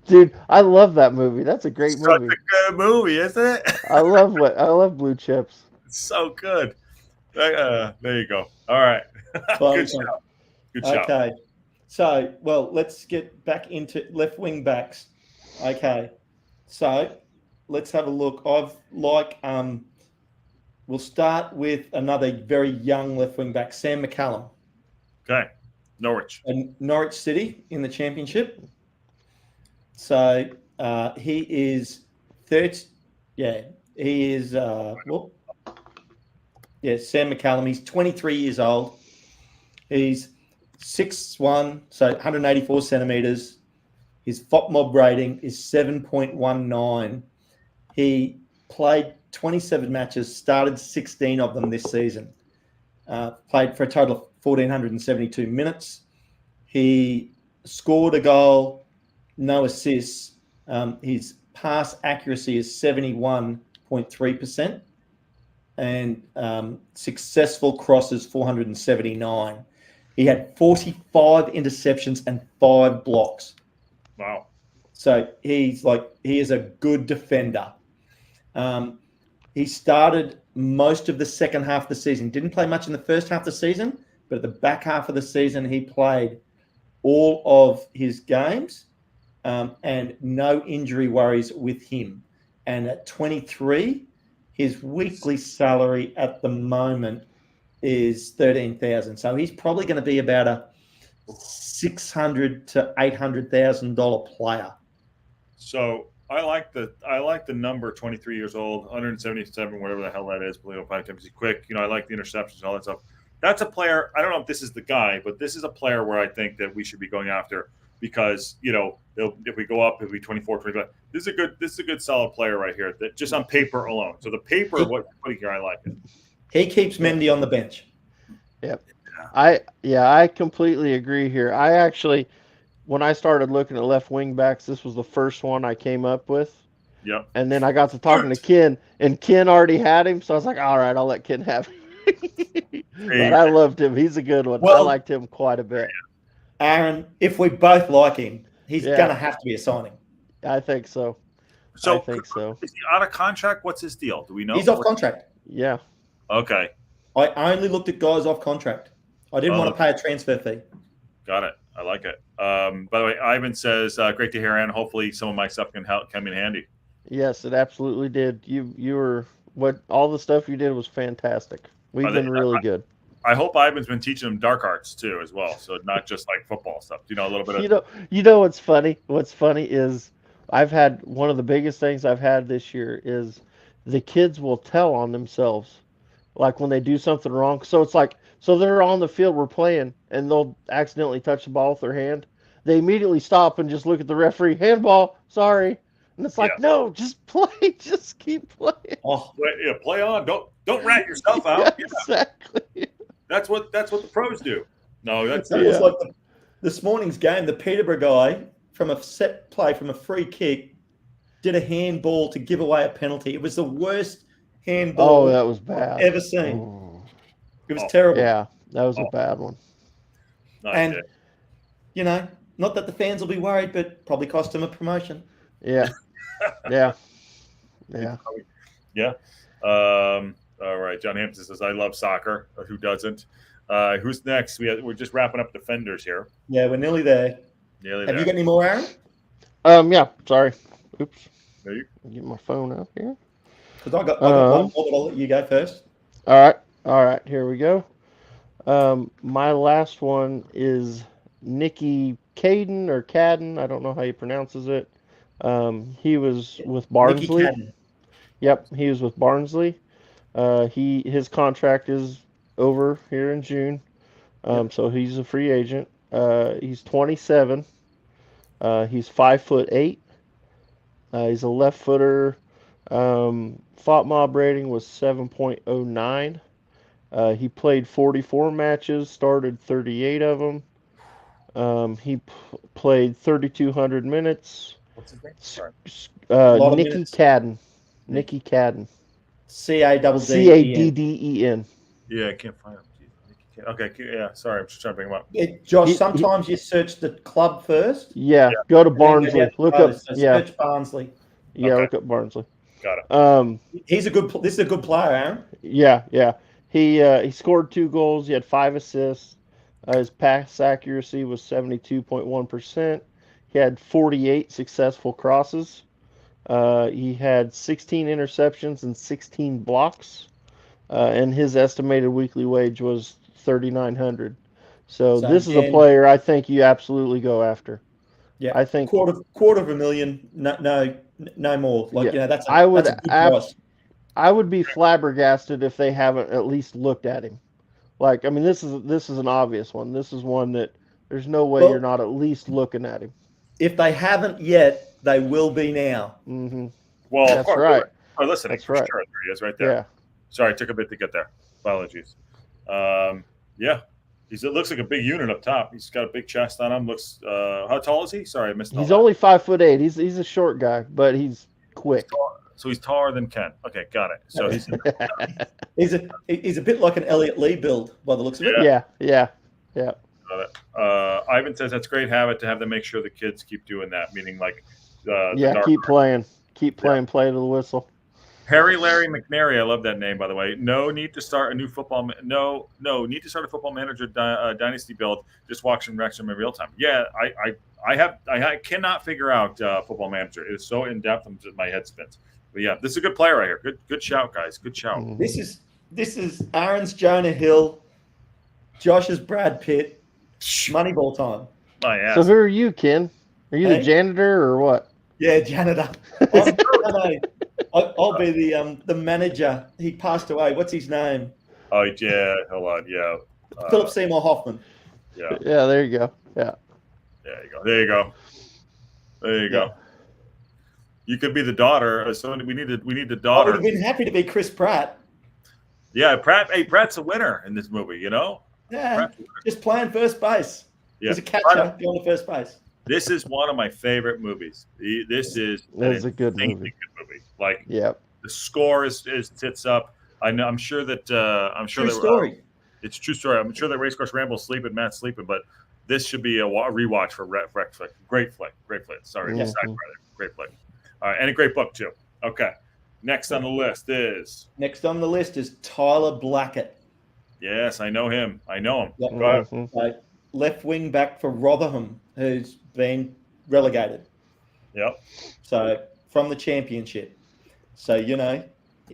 Dude, I love that movie. That's a great Such movie. a good movie, isn't it? I love Blue Chips. It's so good. There you go. All right. Good job. Good job. Okay. So, well, let's get back into left wing backs. Okay. So, let's have a look. We'll start with another very young left wing back, Sam McCallum, Okay. Norwich. and Norwich City in the championship. So, he is third. Yeah, he is. Sam McCallum. He's 23 years old. He's 6'1", so 184 centimeters. His FOP-mob rating is 7.19. He played 27 matches, started 16 of them this season. Played for a total of 1,472 minutes. He scored a goal, no assists. His pass accuracy is 71.3%. And successful crosses 479. He had 45 interceptions and 5 blocks. Wow. So he is a good defender. He started most of the second half of the season. Didn't play much in the first half of the season, but at the back half of the season, he played all of his games, and no injury worries with him. And at 23, his weekly salary at the moment is $13,000. So he's probably going to be about a $600,000 to $800,000 player. So I like the number 23 years old, 177, whatever the hell that is. Believe 5 times he's quick. I like the interceptions and all that stuff. That's a player. I don't know if this is the guy, but this is a player where I think that we should be going after because if we go up, it'll be 24, 25. This is a good solid player right here. That just on paper alone. So the paper, what you're putting here, I like it. He keeps Mendy on the bench. Yep. I completely agree here. I actually, when I started looking at left wing backs, this was the first one I came up with. Yep. And then I got to talking to Ken, and Ken already had him, so I was like, all right, I'll let Ken have him. But I loved him. He's a good one. I Well, liked him quite a bit. Aaron, if we both like him, he's Yeah. going to have to be a signing. I think so. So I think so. Is he out of contract? What's his deal? Do we know? He's off contract. Yeah. Okay. I only looked at guys off contract. I didn't want to pay a transfer fee. Got it. I like it. By the way, Ivan says, great to hear, and hopefully some of my stuff can come in handy. Yes, it absolutely did. You were all the stuff you did was fantastic. We've been really good. I hope Ivan's been teaching them dark arts too, as well. So not just like football stuff. A little bit of. You know what's funny? What's funny is I've had one of the biggest things I've had this year is the kids will tell on themselves, like when they do something wrong. So it's like So they're on the field, we're playing, and they'll accidentally touch the ball with their hand. They immediately stop and just look at the referee. Handball, sorry. And it's like, no, just play, just keep playing. Oh, Play on. Don't rat yourself Yeah, out. exactly. That's what the pros do. No, that's that was like this morning's game. The Peterborough guy from a set play, from a free kick, did a handball to give away a penalty. It was the worst handball that was bad. I've ever seen. Oh. It was terrible. Yeah, that was a bad one. And, not that the fans will be worried, but probably cost them a promotion. Yeah. Yeah. All right. John Hampton says, I love soccer. Who doesn't? Who's next? We're just wrapping up defenders here. Yeah, we're nearly there. Have you got any more, Aaron? Yeah, sorry. Oops. There you Get my phone up here. Because I got one more, but I'll let you go first. All right, here we go. My last one is Nicky Caden or Cadden. I don't know how he pronounces it. He was with Barnsley. Yep, he was with Barnsley. His contract is over here in June. So he's a free agent. He's 27. He's 5'8". He's a left footer. Fought mob rating was 7.09. He played 44 matches, started 38 of them. He played 3,200 minutes. What's his name? Sorry. Nicky Cadden. Nicky Cadden. Caddden. Yeah, I can't find him. Okay, yeah, sorry, I'm just trying to bring him up. Josh, sometimes you search the club first. Yeah, go to Barnsley. Look up. Search Barnsley. Yeah, Okay. look up Barnsley. Got it. This is a good player, Aaron. Yeah. He scored 2 goals. He had 5 assists. His pass accuracy was 72.1%. He had 48 successful crosses. He had 16 interceptions and 16 blocks. And his estimated weekly wage was $3,900. So this is a player I think you absolutely go after. Yeah, I think quarter of $1,000,000. No more. That's a good price. I would be flabbergasted if they haven't at least looked at him. Like, I mean, this is an obvious one. This is one that there's no way you're not at least looking at him. If they haven't yet, they will be now. Mm-hmm. Well, that's right. Oh, listening. That's right. Sure. There he is right there. Yeah. Sorry, it took a bit to get there. Apologies. Yeah. It looks like a big unit up top. He's got a big chest on him. Looks how tall is he? Sorry, I missed. He's only 5'8". He's a short guy, but he's quick. So he's taller than Ken. Okay, got it. So he's he's a bit like an Elliot Lee build by the looks of it. Yeah. Got it. Ivan says that's a great habit to have them make sure the kids keep doing that. Meaning like keep playing, play to the whistle. Harry Larry McNary, I love that name, by the way. No need to start a new football. No need to start a football manager dynasty build. Just watching Wrexham in real time. Yeah, I cannot figure out football manager. It is so in depth, my head spins. But yeah, this is a good player right here. Good shout, guys. Good shout. Mm-hmm. This is Aaron's Jonah Hill, Josh's Brad Pitt, Moneyball time. My ass. So who are you, Ken? Are you the janitor or what? Yeah, janitor. I'll be the manager. He passed away. What's his name? Oh yeah, hold on. Yeah, Philip Seymour Hoffman. Yeah. Yeah, there you go. Yeah. There you go. You could be the daughter. So we need the daughter. I would have been happy to be Chris Pratt. Yeah, Pratt. Hey, Pratt's a winner in this movie. You know. Yeah, just playing first base. Yeah. He's a catcher going to first base. This is one of my favorite movies. This is a good movie. Like, the score is tits up. I'm sure that true story. It's a true story. I'm sure that Racecourse Ramble's sleeping, Matt's sleeping, but this should be a rewatch for Rex Flick. Great flick. Sorry, great flick. All right, and a great book too. Okay, next on the list is Tyler Blackett. Yes, I know him. Yep. Go ahead. Left wing back for Rotherham, who's been relegated. Yep. So from the championship. So,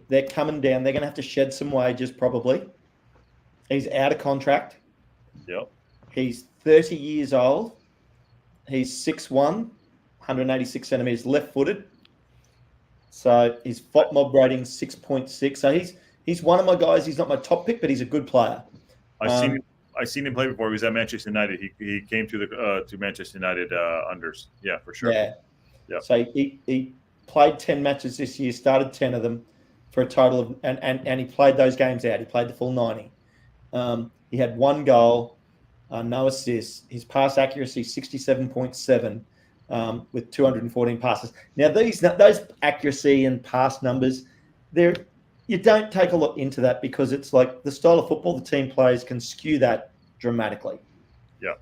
they're coming down. They're going to have to shed some wages probably. He's out of contract. Yep. He's 30 years old. He's 6'1", 186 centimeters, left-footed. So his FOT mob rating 6.6. So he's one of my guys. He's not my top pick, but he's a good player. I seen him play before. He was at Manchester United. He came to the to Manchester United unders. Yeah, for sure. Yeah. Yep. So he played 10 matches this year, started 10 of them for a total of, and he played those games out. He played the full 90. He had 1 goal, no assists. His pass accuracy 67.7 with 214 passes. Now those accuracy and pass numbers, you don't take a lot into that because it's like the style of football the team plays can skew that dramatically. Yeah.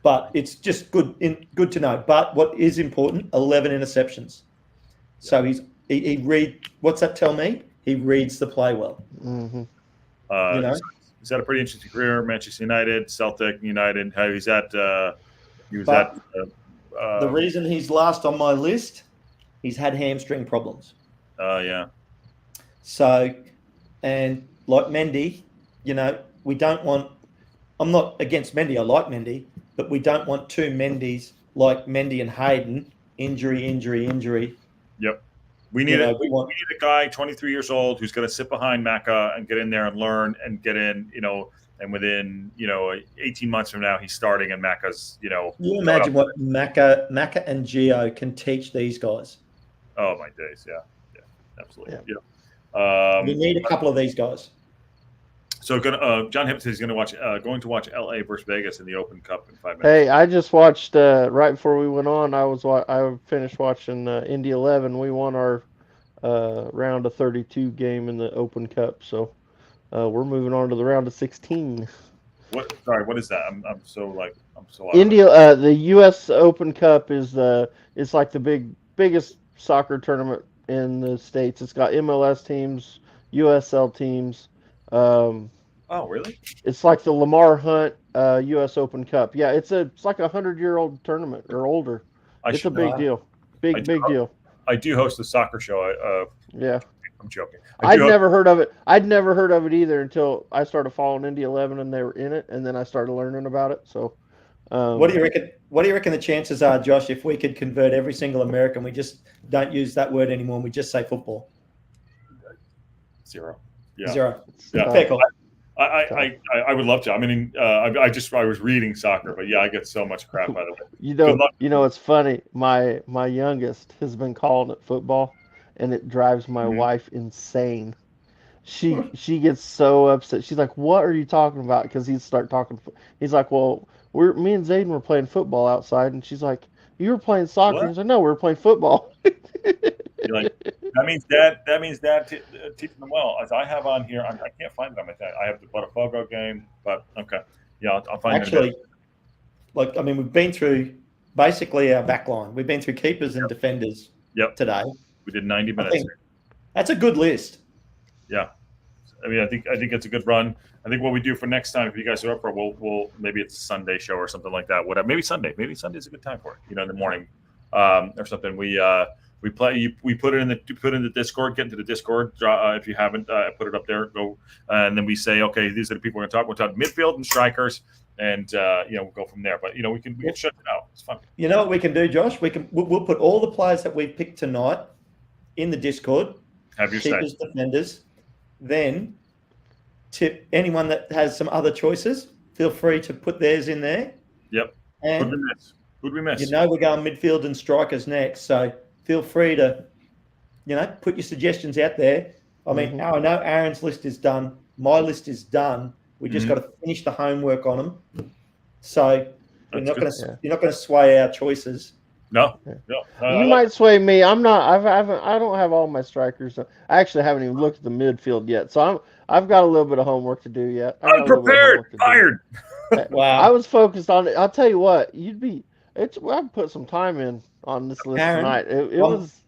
But it's just good to know. But what is important, 11 interceptions. So he read. What's that tell me? He reads the play well. Mm-hmm. You know? He's had a pretty interesting career. Manchester United, Celtic, United. How he's at? The reason he's last on my list, he's had hamstring problems. Yeah. So, and like Mendy, we don't want. I'm not against Mendy. I like Mendy, but we don't want 2 Mendys like Mendy and Hayden. Injury. Yep. We need a guy 23 years old who's going to sit behind Macca and get in there and learn and get in, and within, 18 months from now, he's starting and Macca's, You imagine what Macca and Gio can teach these guys. Oh, my days. Yeah. Yeah, absolutely. Yeah. We need a couple of these guys. So John Hibbs is going to going to watch LA versus Vegas in the Open Cup in 5 minutes. Hey, I just watched right before we went on. I finished watching Indy 11. We won our round of 32 game in the Open Cup, so we're moving on to the round of 16. What? Sorry, what is that? I'm so India. The U.S. Open Cup is it's like the biggest soccer tournament in the States. It's got MLS teams, USL teams. Oh, really? It's like the Lamar Hunt U.S. Open Cup. Yeah, it's like a 100-year-old tournament or older. It's a big deal. Big deal. I do host a soccer show. Yeah. I'm joking. I'd never heard of it. I'd never heard of it either until I started following Indy 11 and they were in it, and then I started learning about it. So, what do you reckon? What do you reckon the chances are, Josh, if we could convert every single American, we just don't use that word anymore, and we just say football? 0. Yeah. 0. Yeah. Pickle. I would love to. I mean, I was reading soccer, but yeah, I get so much crap by the way. It's funny. My youngest has been calling it football, and it drives my wife insane. She gets so upset. She's like, "What are you talking about?" Because he'd start talking. He's like, "Well, me and Zayden were playing football outside," and she's like, "You were playing soccer?" What? He's like, "No, we were playing football." You're like, that means dad teaching them well. As I have on here, I can't find it on my thing. I have the Botafogo game, but okay, yeah, I'll find it. Actually, we've been through basically our back line. We've been through keepers and defenders. Yep. Today We did 90 minutes. That's a good list. Yeah, I mean, I think it's a good run. I think what we do for next time, if you guys are up for it, we'll maybe it's a Sunday show or something like that. Whatever, maybe Sunday. Maybe Sunday's a good time for it. In the morning, or something. We play. We put it in the Discord. Get into the Discord. If you haven't, put it up there. Go, and then we say, okay, these are the people we're going to talk. We'll talk midfield and strikers, and we'll go from there. But we can shut it out. It's fun. You know what we can do, Josh? We'll put all the players that we've picked tonight in the Discord. Have your keepers, defenders. Then tip anyone that has some other choices. Feel free to put theirs in there. Yep. And who'd we miss? We're going midfield and strikers next. So feel free to, put your suggestions out there. I mean, I know Aaron's list is done. My list is done. We just got to finish the homework on them. So you're not going to sway our choices. No. You might sway me. I'm not. I don't have all my strikers. I actually haven't even looked at the midfield yet. So I've got a little bit of homework to do yet. Unprepared. Fired. Wow. I was focused on it. I'll tell you what. I've put some time in on this list Aaron, tonight. It was.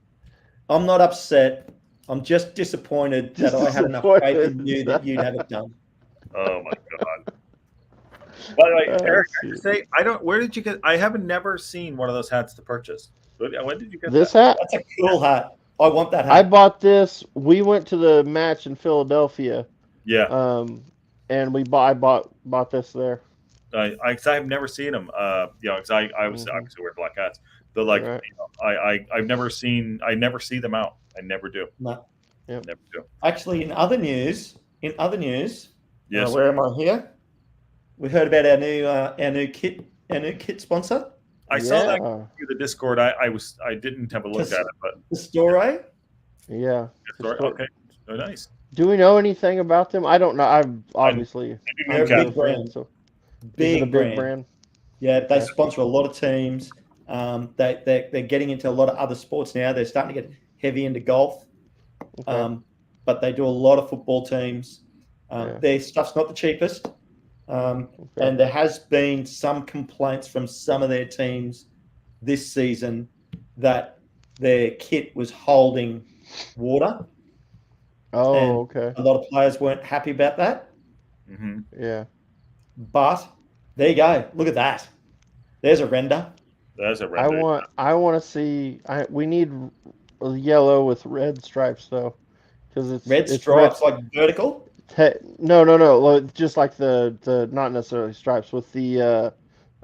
I'm not upset. I'm just disappointed that I had enough faith in you that you'd have it done. Oh my God. By the way, Eric, where did you get? I haven't never seen one of those hats to purchase. When did you get this hat? That's a cool hat. I want that hat. I bought this. We went to the match in Philadelphia. Yeah. And I bought this there. I've never seen them. Because I obviously wear black hats. But right. I never see them out. I never do. No. Yep. Never do. Actually, in other news. Yes. Where am I here? We heard about our new kit sponsor. I saw that through the Discord. I didn't have a look at it, but the story. Yeah. Okay. Oh, nice. Do we know anything about them? I don't know. I'm obviously they're a big brand. So big brand. Yeah, they sponsor a lot of teams. They're getting into a lot of other sports now. They're starting to get heavy into golf. Okay. But they do a lot of football teams. Their stuff's not the cheapest. And there has been some complaints from some of their teams this season that their kit was holding water. Oh, and okay. A lot of players weren't happy about that. Mm-hmm. Yeah. But there you go. Look at that. There's a render. There's a render. I want to see. We need yellow with red stripes though, because it's red stripes like vertical. No. Just like the not necessarily stripes with the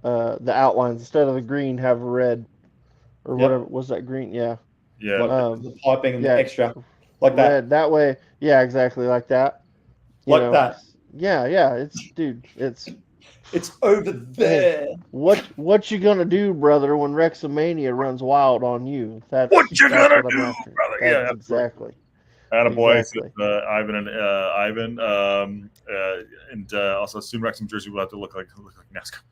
outlines instead of the green have red or whatever. Was that green? Yeah. Yeah. Like the piping and the extra like red, that way. Yeah, exactly like that. That. Yeah. It's over there. Hey, what you gonna do, brother, when Wrexhamania runs wild on you? What you gonna do, brother? Yeah, exactly. Attaboy, exactly. Ivan and also soon Wrexham jersey will have to look like NASCAR.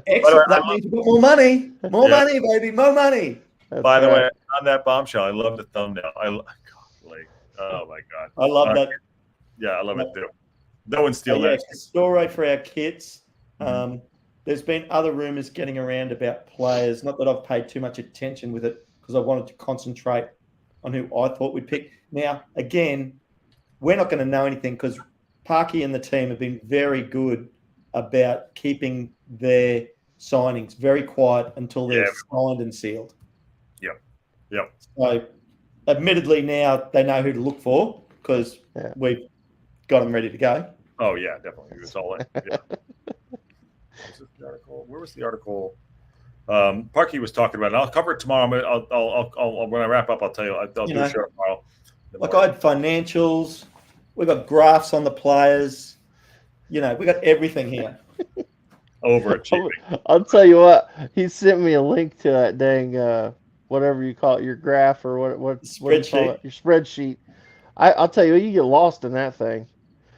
Excellent. That means more money. More money, baby. More money. By the way, on that bombshell, I love the thumbnail. Oh my god. I love that. Yeah, I love it too. No one steal that. It's a story for our kits. There's been other rumors getting around about players. Not that I've paid too much attention with it because I wanted to concentrate on who I thought we'd pick. Now, again, we're not going to know anything because Parky and the team have been very good about keeping their signings very quiet until they're signed and sealed. Yep. So, admittedly, now they know who to look for because we've got them ready to go. Oh yeah, definitely. It's all in. Yeah. Where was the article? Parky was talking about it. I'll cover it tomorrow. I'll when I wrap up, I'll tell you. I'll do a show tomorrow. Like I had financials. We got graphs on the players. We got everything here. Overachieving. I'll tell you what. He sent me a link to that dang whatever you call it, your graph or what do you call it? Your spreadsheet. I'll tell you, you get lost in that thing.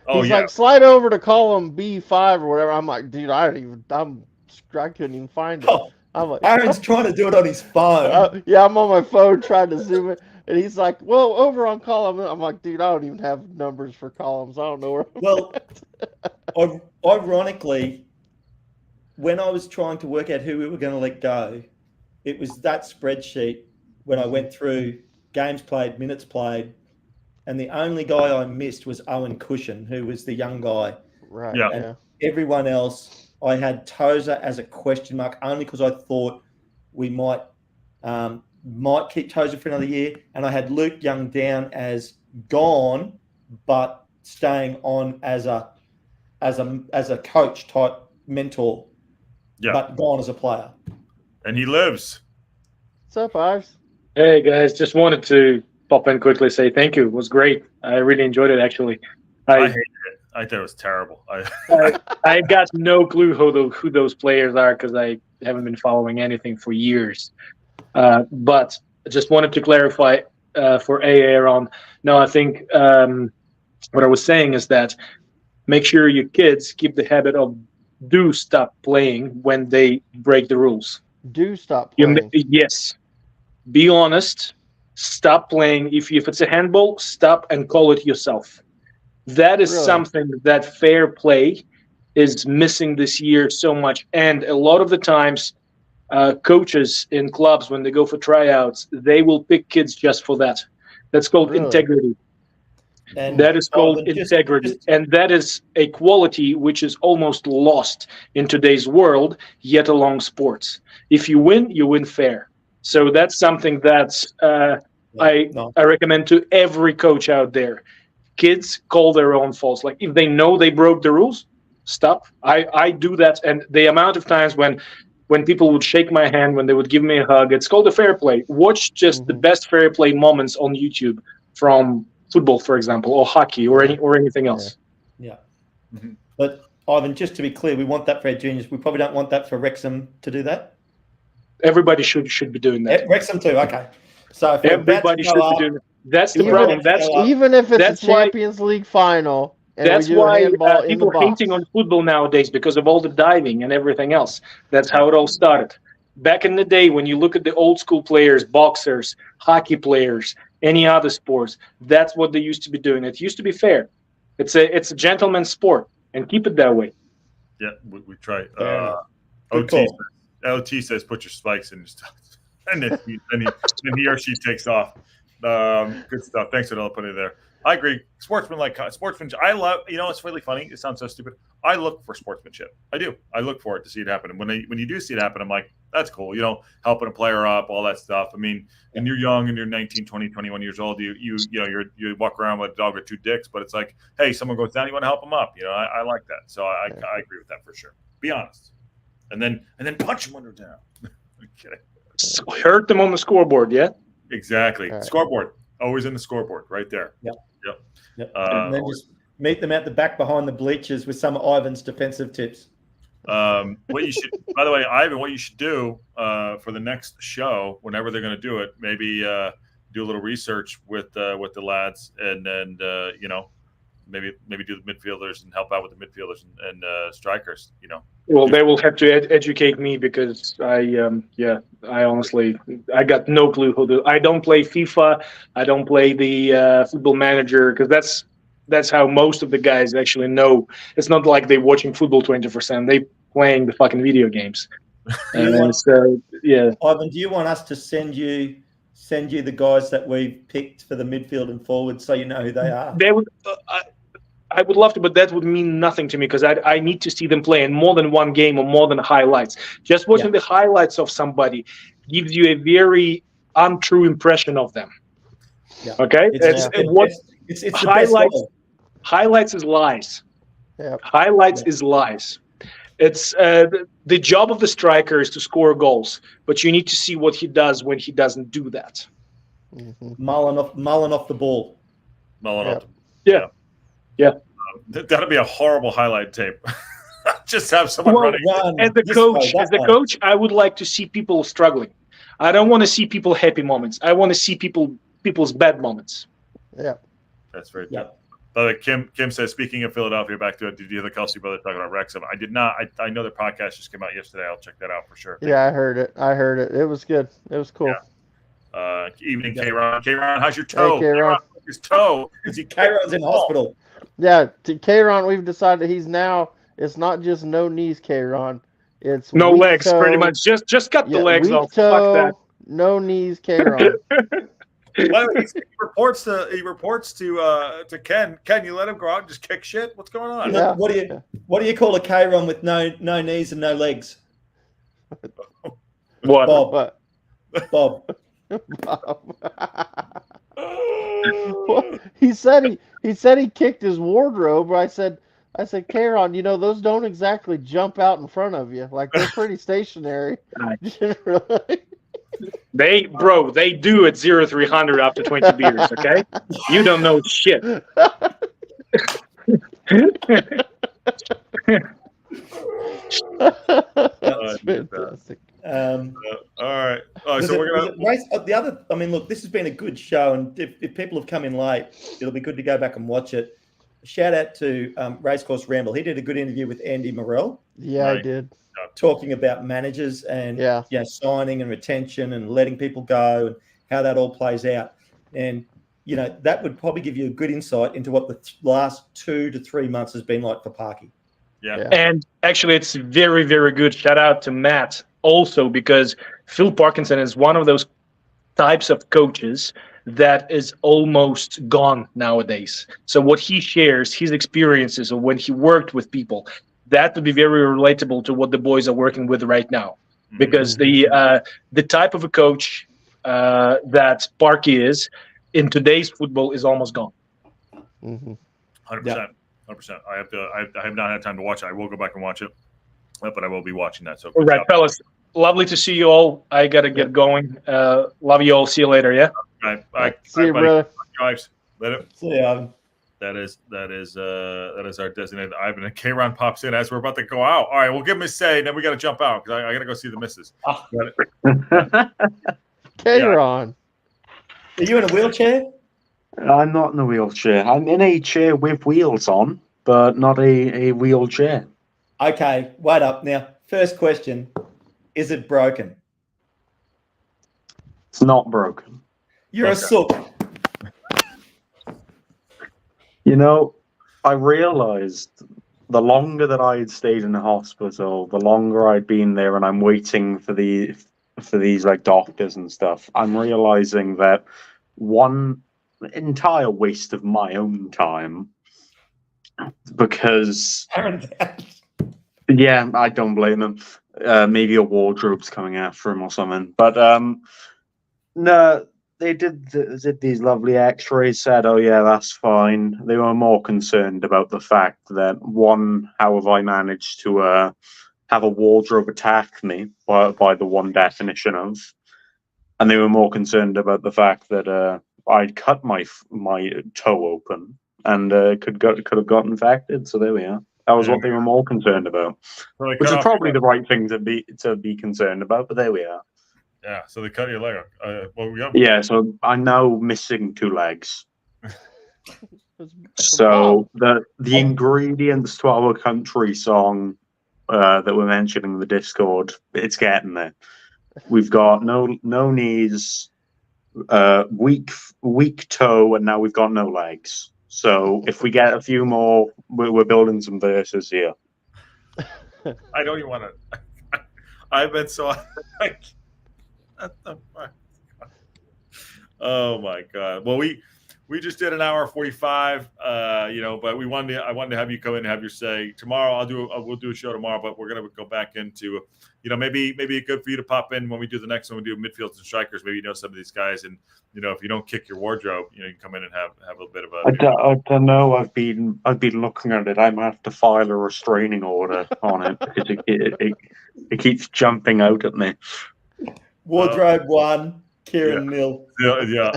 He's like, slide over to column B5 or whatever. I'm like, dude, I couldn't even find it. I'm like, Aaron's trying to do it on his phone. I'm on my phone trying to zoom it. And he's like, well, over on column. I'm like, dude, I don't even have numbers for columns. I don't know where Ironically, when I was trying to work out who we were going to let go, it was that spreadsheet when I went through games played, minutes played, and the only guy I missed was Owen Cushion, who was the young guy. Right. Yeah. And everyone else, I had Tozer as a question mark only because I thought we might keep Tozer for another year, and I had Luke Young down as gone, but staying on as a coach type mentor, but gone as a player. And he lives. What's up, Ives? Hey guys, just wanted to pop in quickly, say thank you. It was great. I really enjoyed it actually. I hated it. I thought it was terrible. I got no clue who those players are because I haven't been following anything for years. But I just wanted to clarify for AA on. No, I think what I was saying is that make sure your kids keep the habit of do stop playing when they break the rules. Do stop playing. Yes. Be honest. Stop playing. If it's a handball, stop and call it yourself. That is something that fair play is missing this year so much. And a lot of the times, coaches in clubs, when they go for tryouts, they will pick kids just for that. That's called integrity. And that is called integrity. And that is a quality which is almost lost in today's world, yet along sports. If you win fair. So that's something that's I recommend to every coach out there. Kids call their own faults. Like if they know they broke the rules, stop. I do that. And the amount of times when people would shake my hand, when they would give me a hug, it's called a fair play. Watch just the best fair play moments on YouTube from football, for example, or hockey, or anything else. Yeah. Mm-hmm. But Ivan, just to be clear, we want that for our juniors. We probably don't want that for Wrexham to do that. Everybody should be doing that. Wrexham too. Okay. So if Everybody should be doing it. That's the Even problem. if- even if it's that's a why- Champions League final and That's we do a why handball in the people are box. hating on football nowadays because of all the diving and everything else. That's how it all started. Back in the day, when you look at the old school players, boxers, hockey players, any other sports, that's what they used to be doing. It used to be fair. It's a gentleman's sport, and keep it that way. Yeah, we try. Good OT says put your spikes in your stuff, and then he or she takes off. Good stuff. Thanks for putting it there. I agree. Sportsmanship. I love. It's really funny. It sounds so stupid. I look for sportsmanship. I do. I look for it to see it happen. And when you do see it happen, I'm like, that's cool. Helping a player up, all that stuff. I mean, and you're young and you're 19, 20, 21 years old. You walk around with a dog with two dicks, but it's like, hey, someone goes down, you want to help them up. I like that. So I agree with that for sure. Be honest. And then punch them when they're down. Okay. So hurt them on the scoreboard, yeah? Exactly. Right. Scoreboard. Always in the scoreboard, right there. Yep. And And then just meet them at the back behind the bleachers with some of Ivan's defensive tips. What you should, by the way, Ivan, what you should do for the next show, whenever they're going to do it, maybe do a little research with the lads, and then maybe do the midfielders and help out with the midfielders and strikers. Well, they will have to educate me because I honestly got no clue who to. I don't play FIFA. I don't play the Football Manager because that's how most of the guys actually know. It's not like they're watching football 24/7. They playing the fucking video games. And so yeah. Ivan, do you want us to send you the guys that we've picked for the midfield and forward so you know who they are? They would. I would love to, but that would mean nothing to me because I need to see them play in more than one game or more than highlights. Just watching the highlights of somebody gives you a very untrue impression of them. Yeah. Okay? It's the highlights. best Highlights is lies. Yep. Highlights is lies. It's the job of the striker is to score goals, but you need to see what he does when he doesn't do that. Mm-hmm. mulling off the ball. Yeah. That'd be a horrible highlight tape. Just have someone running. As a coach, I would like to see people struggling. I don't want to see people happy moments. I want to see people's bad moments. Yeah. That's very good. By the way, Kim says, speaking of Philadelphia, back to it, did you hear the Kelsey brothers talking about Wrexham? I did not. I know their podcast just came out yesterday. I'll check that out for sure. Yeah, I heard it. It was good. It was cool. Yeah. Evening, K-Ron. K-Ron, how's your toe? Hey, K-Ron. His toe. K-Ron's in hospital. Yeah, to K-Ron, we've decided it's not just no knees, K-Ron. It's no weak legs, toe, pretty much. Just cut the legs weak off. toe, Fuck that. no knees, K-Ron. Well, he reports to Ken. Ken, you let him go out and just kick shit? What's going on? Yeah. What do you call a K-Ron with no knees and no legs? What? Bob. Bob. Well, he said he kicked his wardrobe. I said, K-Ron, those don't exactly jump out in front of you. Like, they're pretty stationary. Generally. They do at 0-300 after 20 beers, okay? You don't know shit. That's fantastic. All right. So we're gonna. Look, this has been a good show, and if people have come in late, it'll be good to go back and watch it. Shout out to Racecourse Ramble. He did a good interview with Andy Morrell. Yeah, Right. I did. Talking about managers and Yeah. signing and retention and letting people go and how that all plays out. And that would probably give you a good insight into what the last 2 to 3 months has been like for Parky. Yeah. And actually, it's very, very good. Shout out to Matt also, because Phil Parkinson is one of those types of coaches that is almost gone nowadays. So what he shares, his experiences of when he worked with people, that would be very relatable to what the boys are working with right now. Because the type of a coach that Parky is in today's football is almost gone. 100%. 100%. I have not had time to watch it. I will go back and watch it, but I will be watching that. So, all right, fellas. Lovely to see you all. I got to get going. Love you all. See you later, yeah? All right. See you, brother. Guys. Later. So, That is our designated Ivan. And K-Ron pops in as we're about to go out. All right, we'll give him his say, and then we got to jump out because I got to go see the missus. K-Ron. Are you in a wheelchair? I'm not in a wheelchair. I'm in a chair with wheels on, but not a wheelchair. Okay, wait up. Now, first question. Is it broken? It's not broken. You're a sook. You know, I realized the longer that I had stayed in the hospital, the longer I'd been there, and I'm waiting for these like doctors and stuff. I'm realizing that one entire waste of my own time, because yeah, I don't blame him. Maybe a wardrobe's coming after him or something. But no, they did these lovely X-rays. Said, "Oh yeah, that's fine." They were more concerned about the fact that one, how have I managed to have a wardrobe attack me by the one definition of, and they were more concerned about the fact that I'd cut my toe open and could have got infected. So there we are. That was what they were more concerned about, which is probably the right thing to be concerned about. But there we are. Yeah, so they cut your leg off. Yeah, so I'm now missing 2 legs. So the ingredients to our country song that we're mentioning in the Discord, it's getting there. We've got no knees, weak toe, and now we've got no legs. So if we get a few more, we're building some verses here. I don't even want to. I've been so like. Oh my god! Well, we just did an hour 45, but I wanted to have you come in and have your say tomorrow. We'll do a show tomorrow, but we're gonna go back into, maybe good for you to pop in when we do the next one. We do midfields and strikers. Maybe some of these guys, and if you don't kick your wardrobe, you can come in and have a little bit of a. I don't know. I've been looking at it. I might have to file a restraining order on it because it keeps jumping out at me. Wardrobe 1, Kieran 0. Yeah.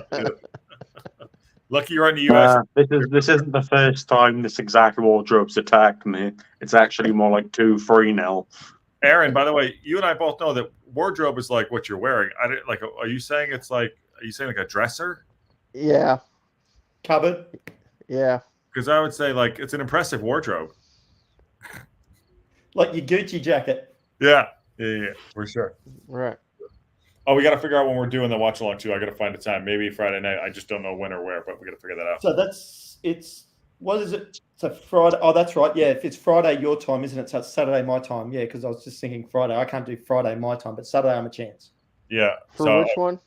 Lucky you're in the US. This isn't the first time this exact wardrobe's attacked me. It's actually more like 2-3 Aaron, by the way, you and I both know that wardrobe is like what you're wearing. Are you saying like a dresser? Yeah. Cupboard? Yeah. Because I would say like it's an impressive wardrobe. Like your Gucci jacket. Yeah, for sure. Right. Oh, we got to figure out when we're doing the watch along too. I got to find a time. Maybe Friday night. I just don't know when or where, but we got to figure that out. So what is it? So Friday. Oh, that's right. Yeah, if it's Friday your time, isn't it? So it's Saturday my time. Yeah, because I was just thinking Friday. I can't do Friday my time, but Saturday I'm a chance. Yeah. For which one?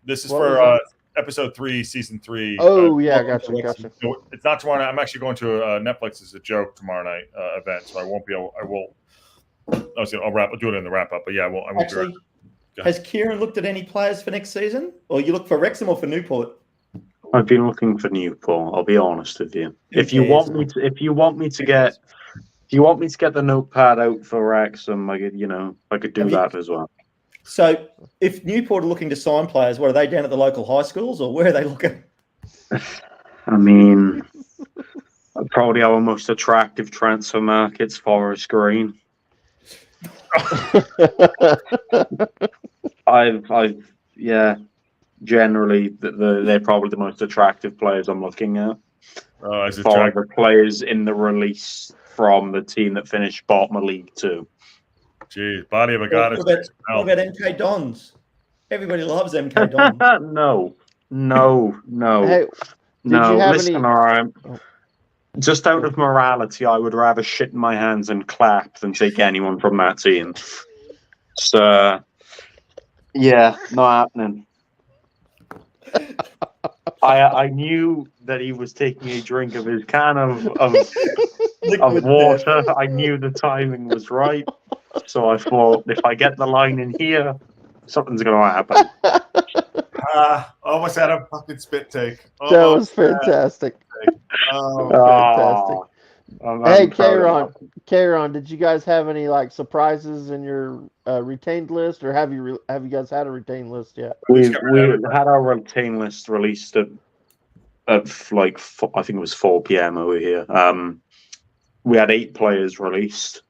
This is for episode 3, season 3. Oh yeah, gotcha. It's not tomorrow night. I'm actually going to Netflix as a joke tomorrow night event, so I won't be able. I'll do it in the wrap up, but yeah, I won't. Actually, has Kieran looked at any players for next season, or you look for Wrexham or for Newport? I've been looking for Newport. I'll be honest with you. If you want me to get the notepad out for Wrexham, I could do that as well. So, if Newport are looking to sign players, what are they down at the local high schools, or where are they looking? I mean, probably our most attractive transfer market's Forest Green. Generally, they're probably the most attractive players I'm looking at. The players in the release from the team that finished bottom of League 2. Geez, body of a goddess. What about MK Dons? Everybody loves MK Dons. No. Hey, listen, all right. Just out of morality, I would rather shit in my hands and clap than take anyone from that team. So, yeah, not happening. I knew that he was taking a drink of his can of water. I knew the timing was right. So I thought, if I get the line in here, something's going to happen. Almost had a fucking spit take. That was fantastic. Fantastic. Hey, K-Ron, did you guys have any surprises in your retained list, or have you guys had a retained list yet? We had our retained list released like I think it was 4 p.m. over here. We had 8 players released,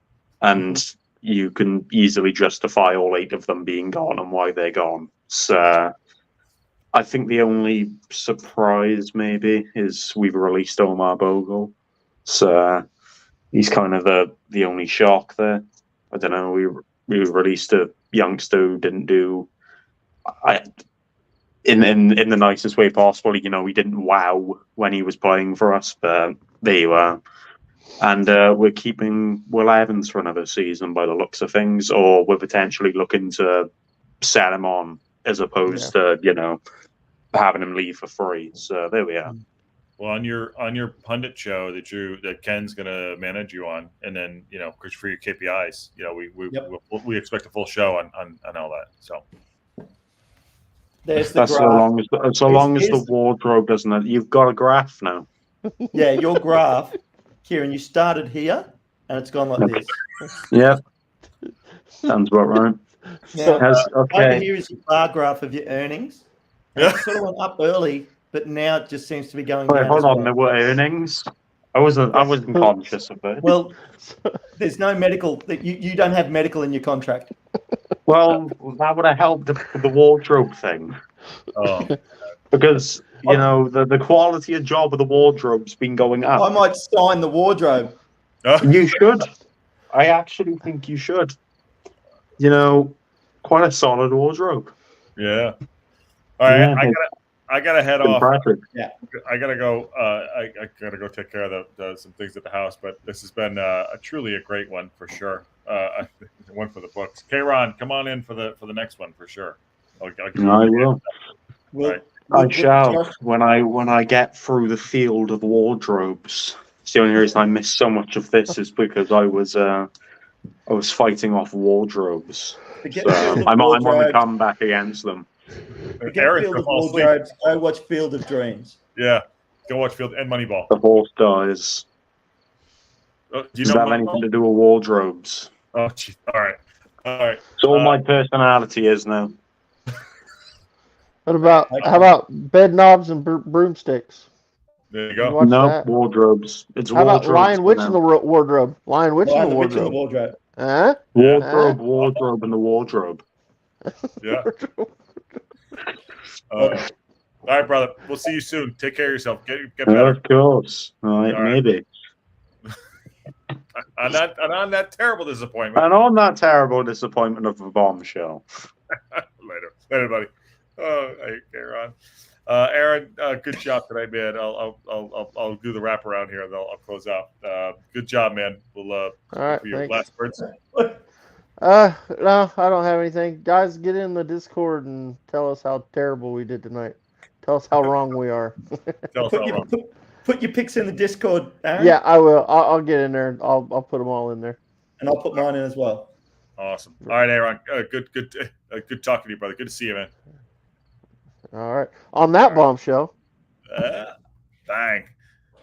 and you can easily justify all 8 of them being gone and why they're gone. So I think the only surprise maybe is we've released Omar Bogle. So he's kind of the only shock there. I don't know. We released a youngster who didn't do in the nicest way possible. You know, he didn't wow when he was playing for us, but there you are. And we're keeping Will Evans for another season by the looks of things, or we're potentially looking to sell him on as opposed to, you know, having him leave for free. So there we are. Well, on your pundit show that Ken's going to manage you on, and then, you know, for your KPIs, you know, we expect a full show on all that. So there's the that's graph. so long as the wardrobe doesn't. You've got a graph now. Yeah, your graph, Kieran. You started here, and it's gone like this. Yeah, sounds about right. Now, okay. over here is your bar graph of your earnings. And it sort of went up early, but now it just seems to be going down. Hold on, there were earnings. I wasn't conscious of it. Well, there's no medical. You don't have medical in your contract. Well, that would have helped the wardrobe thing. Oh. Because, you know, the quality of job of the wardrobe's been going up. I might sign the wardrobe. You should. I actually think you should. You know, quite a solid wardrobe. Yeah. All right, Yeah, I gotta head off. Yeah, I gotta go. I gotta go take care of some things at the house. But this has been truly a great one for sure. One for the books. K-Ron, come on in for the next one for sure. I will. I shall when I get through the field of wardrobes. It's the only reason I missed so much of this is because I was fighting off wardrobes. So I'm on the comeback against them. Field of Wardrobes, go watch Field of Dreams. Yeah, go watch Field and Moneyball. The horse dies. Does that have anything to do with wardrobes? Oh, geez. All right. So all my personality is now. How about bed knobs and broomsticks? There you go. No, wardrobes. It's how wardrobes. How about Lion Witch in the wardrobe? Lion Witch in the wardrobe. Huh? Wardrobe, and the wardrobe. Yeah. All right, brother. We'll see you soon. Take care of yourself. Get better. Of course. All right, maybe. on that terrible disappointment. And on that terrible disappointment of a bombshell. Later, buddy. Oh, hey, Aaron. Aaron, good job tonight, man. I'll do the wrap around here, and I'll close out. Good job, man. We'll all right. for your last words. No, I don't have anything. Guys, get in the Discord and tell us how terrible we did tonight. Tell us how wrong we are. Put your picks in the Discord, Aaron. Yeah, I will. I'll get in there. I'll put them all in there. And I'll put mine in as well. Awesome. All right, Aaron. Good talking to you, brother. Good to see you, man. All right. On that bombshell. Bang.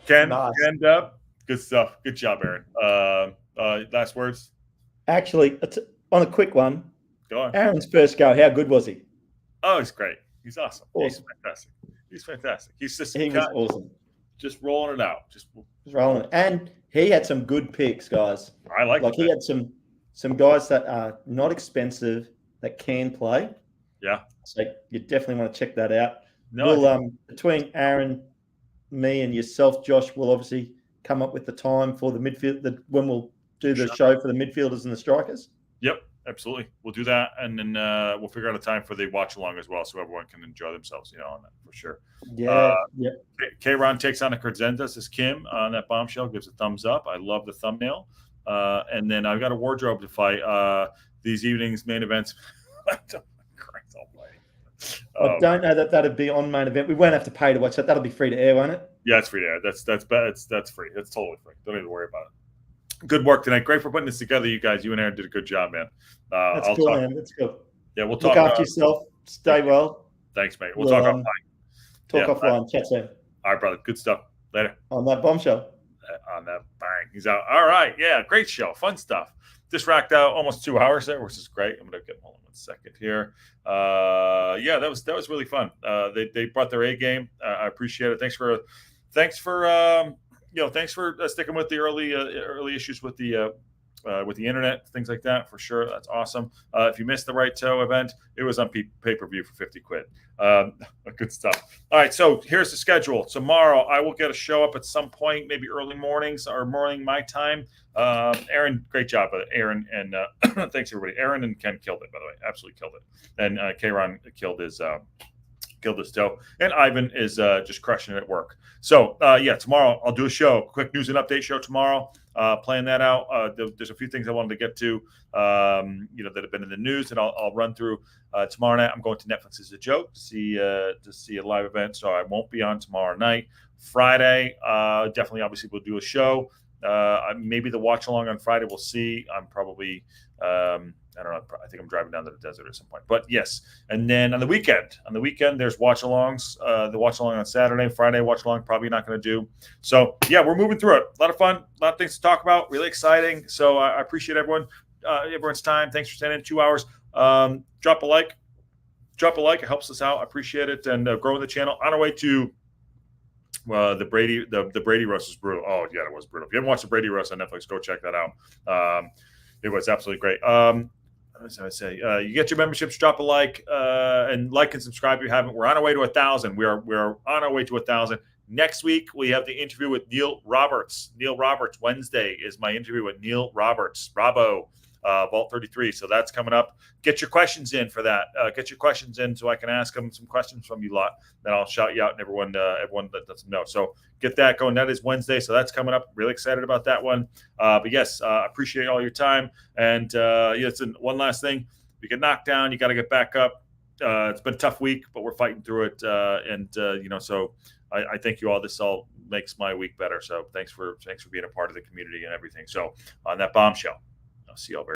Ken, nice. Dub. Good stuff. Good job, Aaron. Last words? Actually, on a quick one. Go on. Aaron's first go, how good was he? Oh, he's great. He's awesome. He's fantastic. He was awesome. Just rolling it out. Just rolling it. And he had some good picks, guys. I like he had some guys that are not expensive that can play. Yeah. So you definitely want to check that out. No, between Aaron, me, and yourself, Josh, we'll obviously come up with the time for the midfield when we'll do the show for the midfielders and the strikers. Yep, absolutely. We'll do that, and then we'll figure out a time for the watch along as well, so everyone can enjoy themselves. On that for sure. Yeah. K-Ron takes on a Corzendas as Kim on that bombshell. Gives a thumbs up. I love the thumbnail. And then I've got a wardrobe to fight. These evenings main events. I don't know that'd be on main event. We won't have to pay to watch that. That'll be free to air, won't it? Yeah, it's free to air. That's free. That's totally free. Don't even worry about it. Good work tonight. Great for putting this together, you guys. You and Aaron did a good job, man. That's cool, man. That's cool. Yeah, we'll talk. Look after yourself. Stay well. Thanks, mate. We'll talk offline. Offline. Chat soon. All right, brother. Good stuff. Later. On that bombshell. On that bang. He's out. All right. Yeah, great show. Fun stuff. Just racked out almost 2 hours there, which is great. I'm gonna get hold on 1 second here. Yeah, that was really fun. They brought their A game. I appreciate it. Thanks for sticking with the early issues with the internet, things like that, for sure. That's awesome. If you missed the Right Toe event, it was on pay-per-view for 50 quid. Good stuff. All right, so here's the schedule. Tomorrow, I will get a show up at some point, maybe early mornings or morning my time. Aaron, great job, Aaron, and thanks everybody. Aaron and Ken killed it, by the way, absolutely killed it. And K-Ron killed his toe, and Ivan is just crushing it at work. So yeah, tomorrow I'll do a show, quick news and update show tomorrow. Playing that out. There's a few things I wanted to get to, that have been in the news, and I'll run through tomorrow night. I'm going to Netflix as a joke to see a live event, so I won't be on tomorrow night. Friday, definitely, obviously, we'll do a show. Maybe the watch along on Friday. We'll see. I'm probably. I don't know. I think I'm driving down to the desert at some point. But yes, and then on the weekend, there's watch-alongs. The watch-along on Saturday, Friday watch-along probably not going to do. So yeah, we're moving through it. A lot of fun, a lot of things to talk about. Really exciting. So I appreciate everyone's time. Thanks for staying in 2 hours. Drop a like. It helps us out. I appreciate it, and growing the channel. On our way to the Brady roast is brutal. Oh yeah, it was brutal. If you haven't watched the Brady roast on Netflix, go check that out. It was absolutely great. As I say, you get your memberships, drop a like, and subscribe if you haven't. We're on our way to 1,000. We are on our way to 1,000. Next week, we have the interview with Neil Roberts. Wednesday is my interview with Neil Roberts, Bravo, Vault 33. So that's coming up. Get your questions in for that. Get your questions in so I can ask them some questions from you lot. Then I'll shout you out, and everyone lets them know. So get that going. That is Wednesday, so that's coming up. Really excited about that one. But yes, appreciate all your time. And one last thing. If you get knocked down, you got to get back up. It's been a tough week, but we're fighting through it. So I thank you all. This all makes my week better. So thanks for being a part of the community and everything. So on that bombshell, I'll see y'all very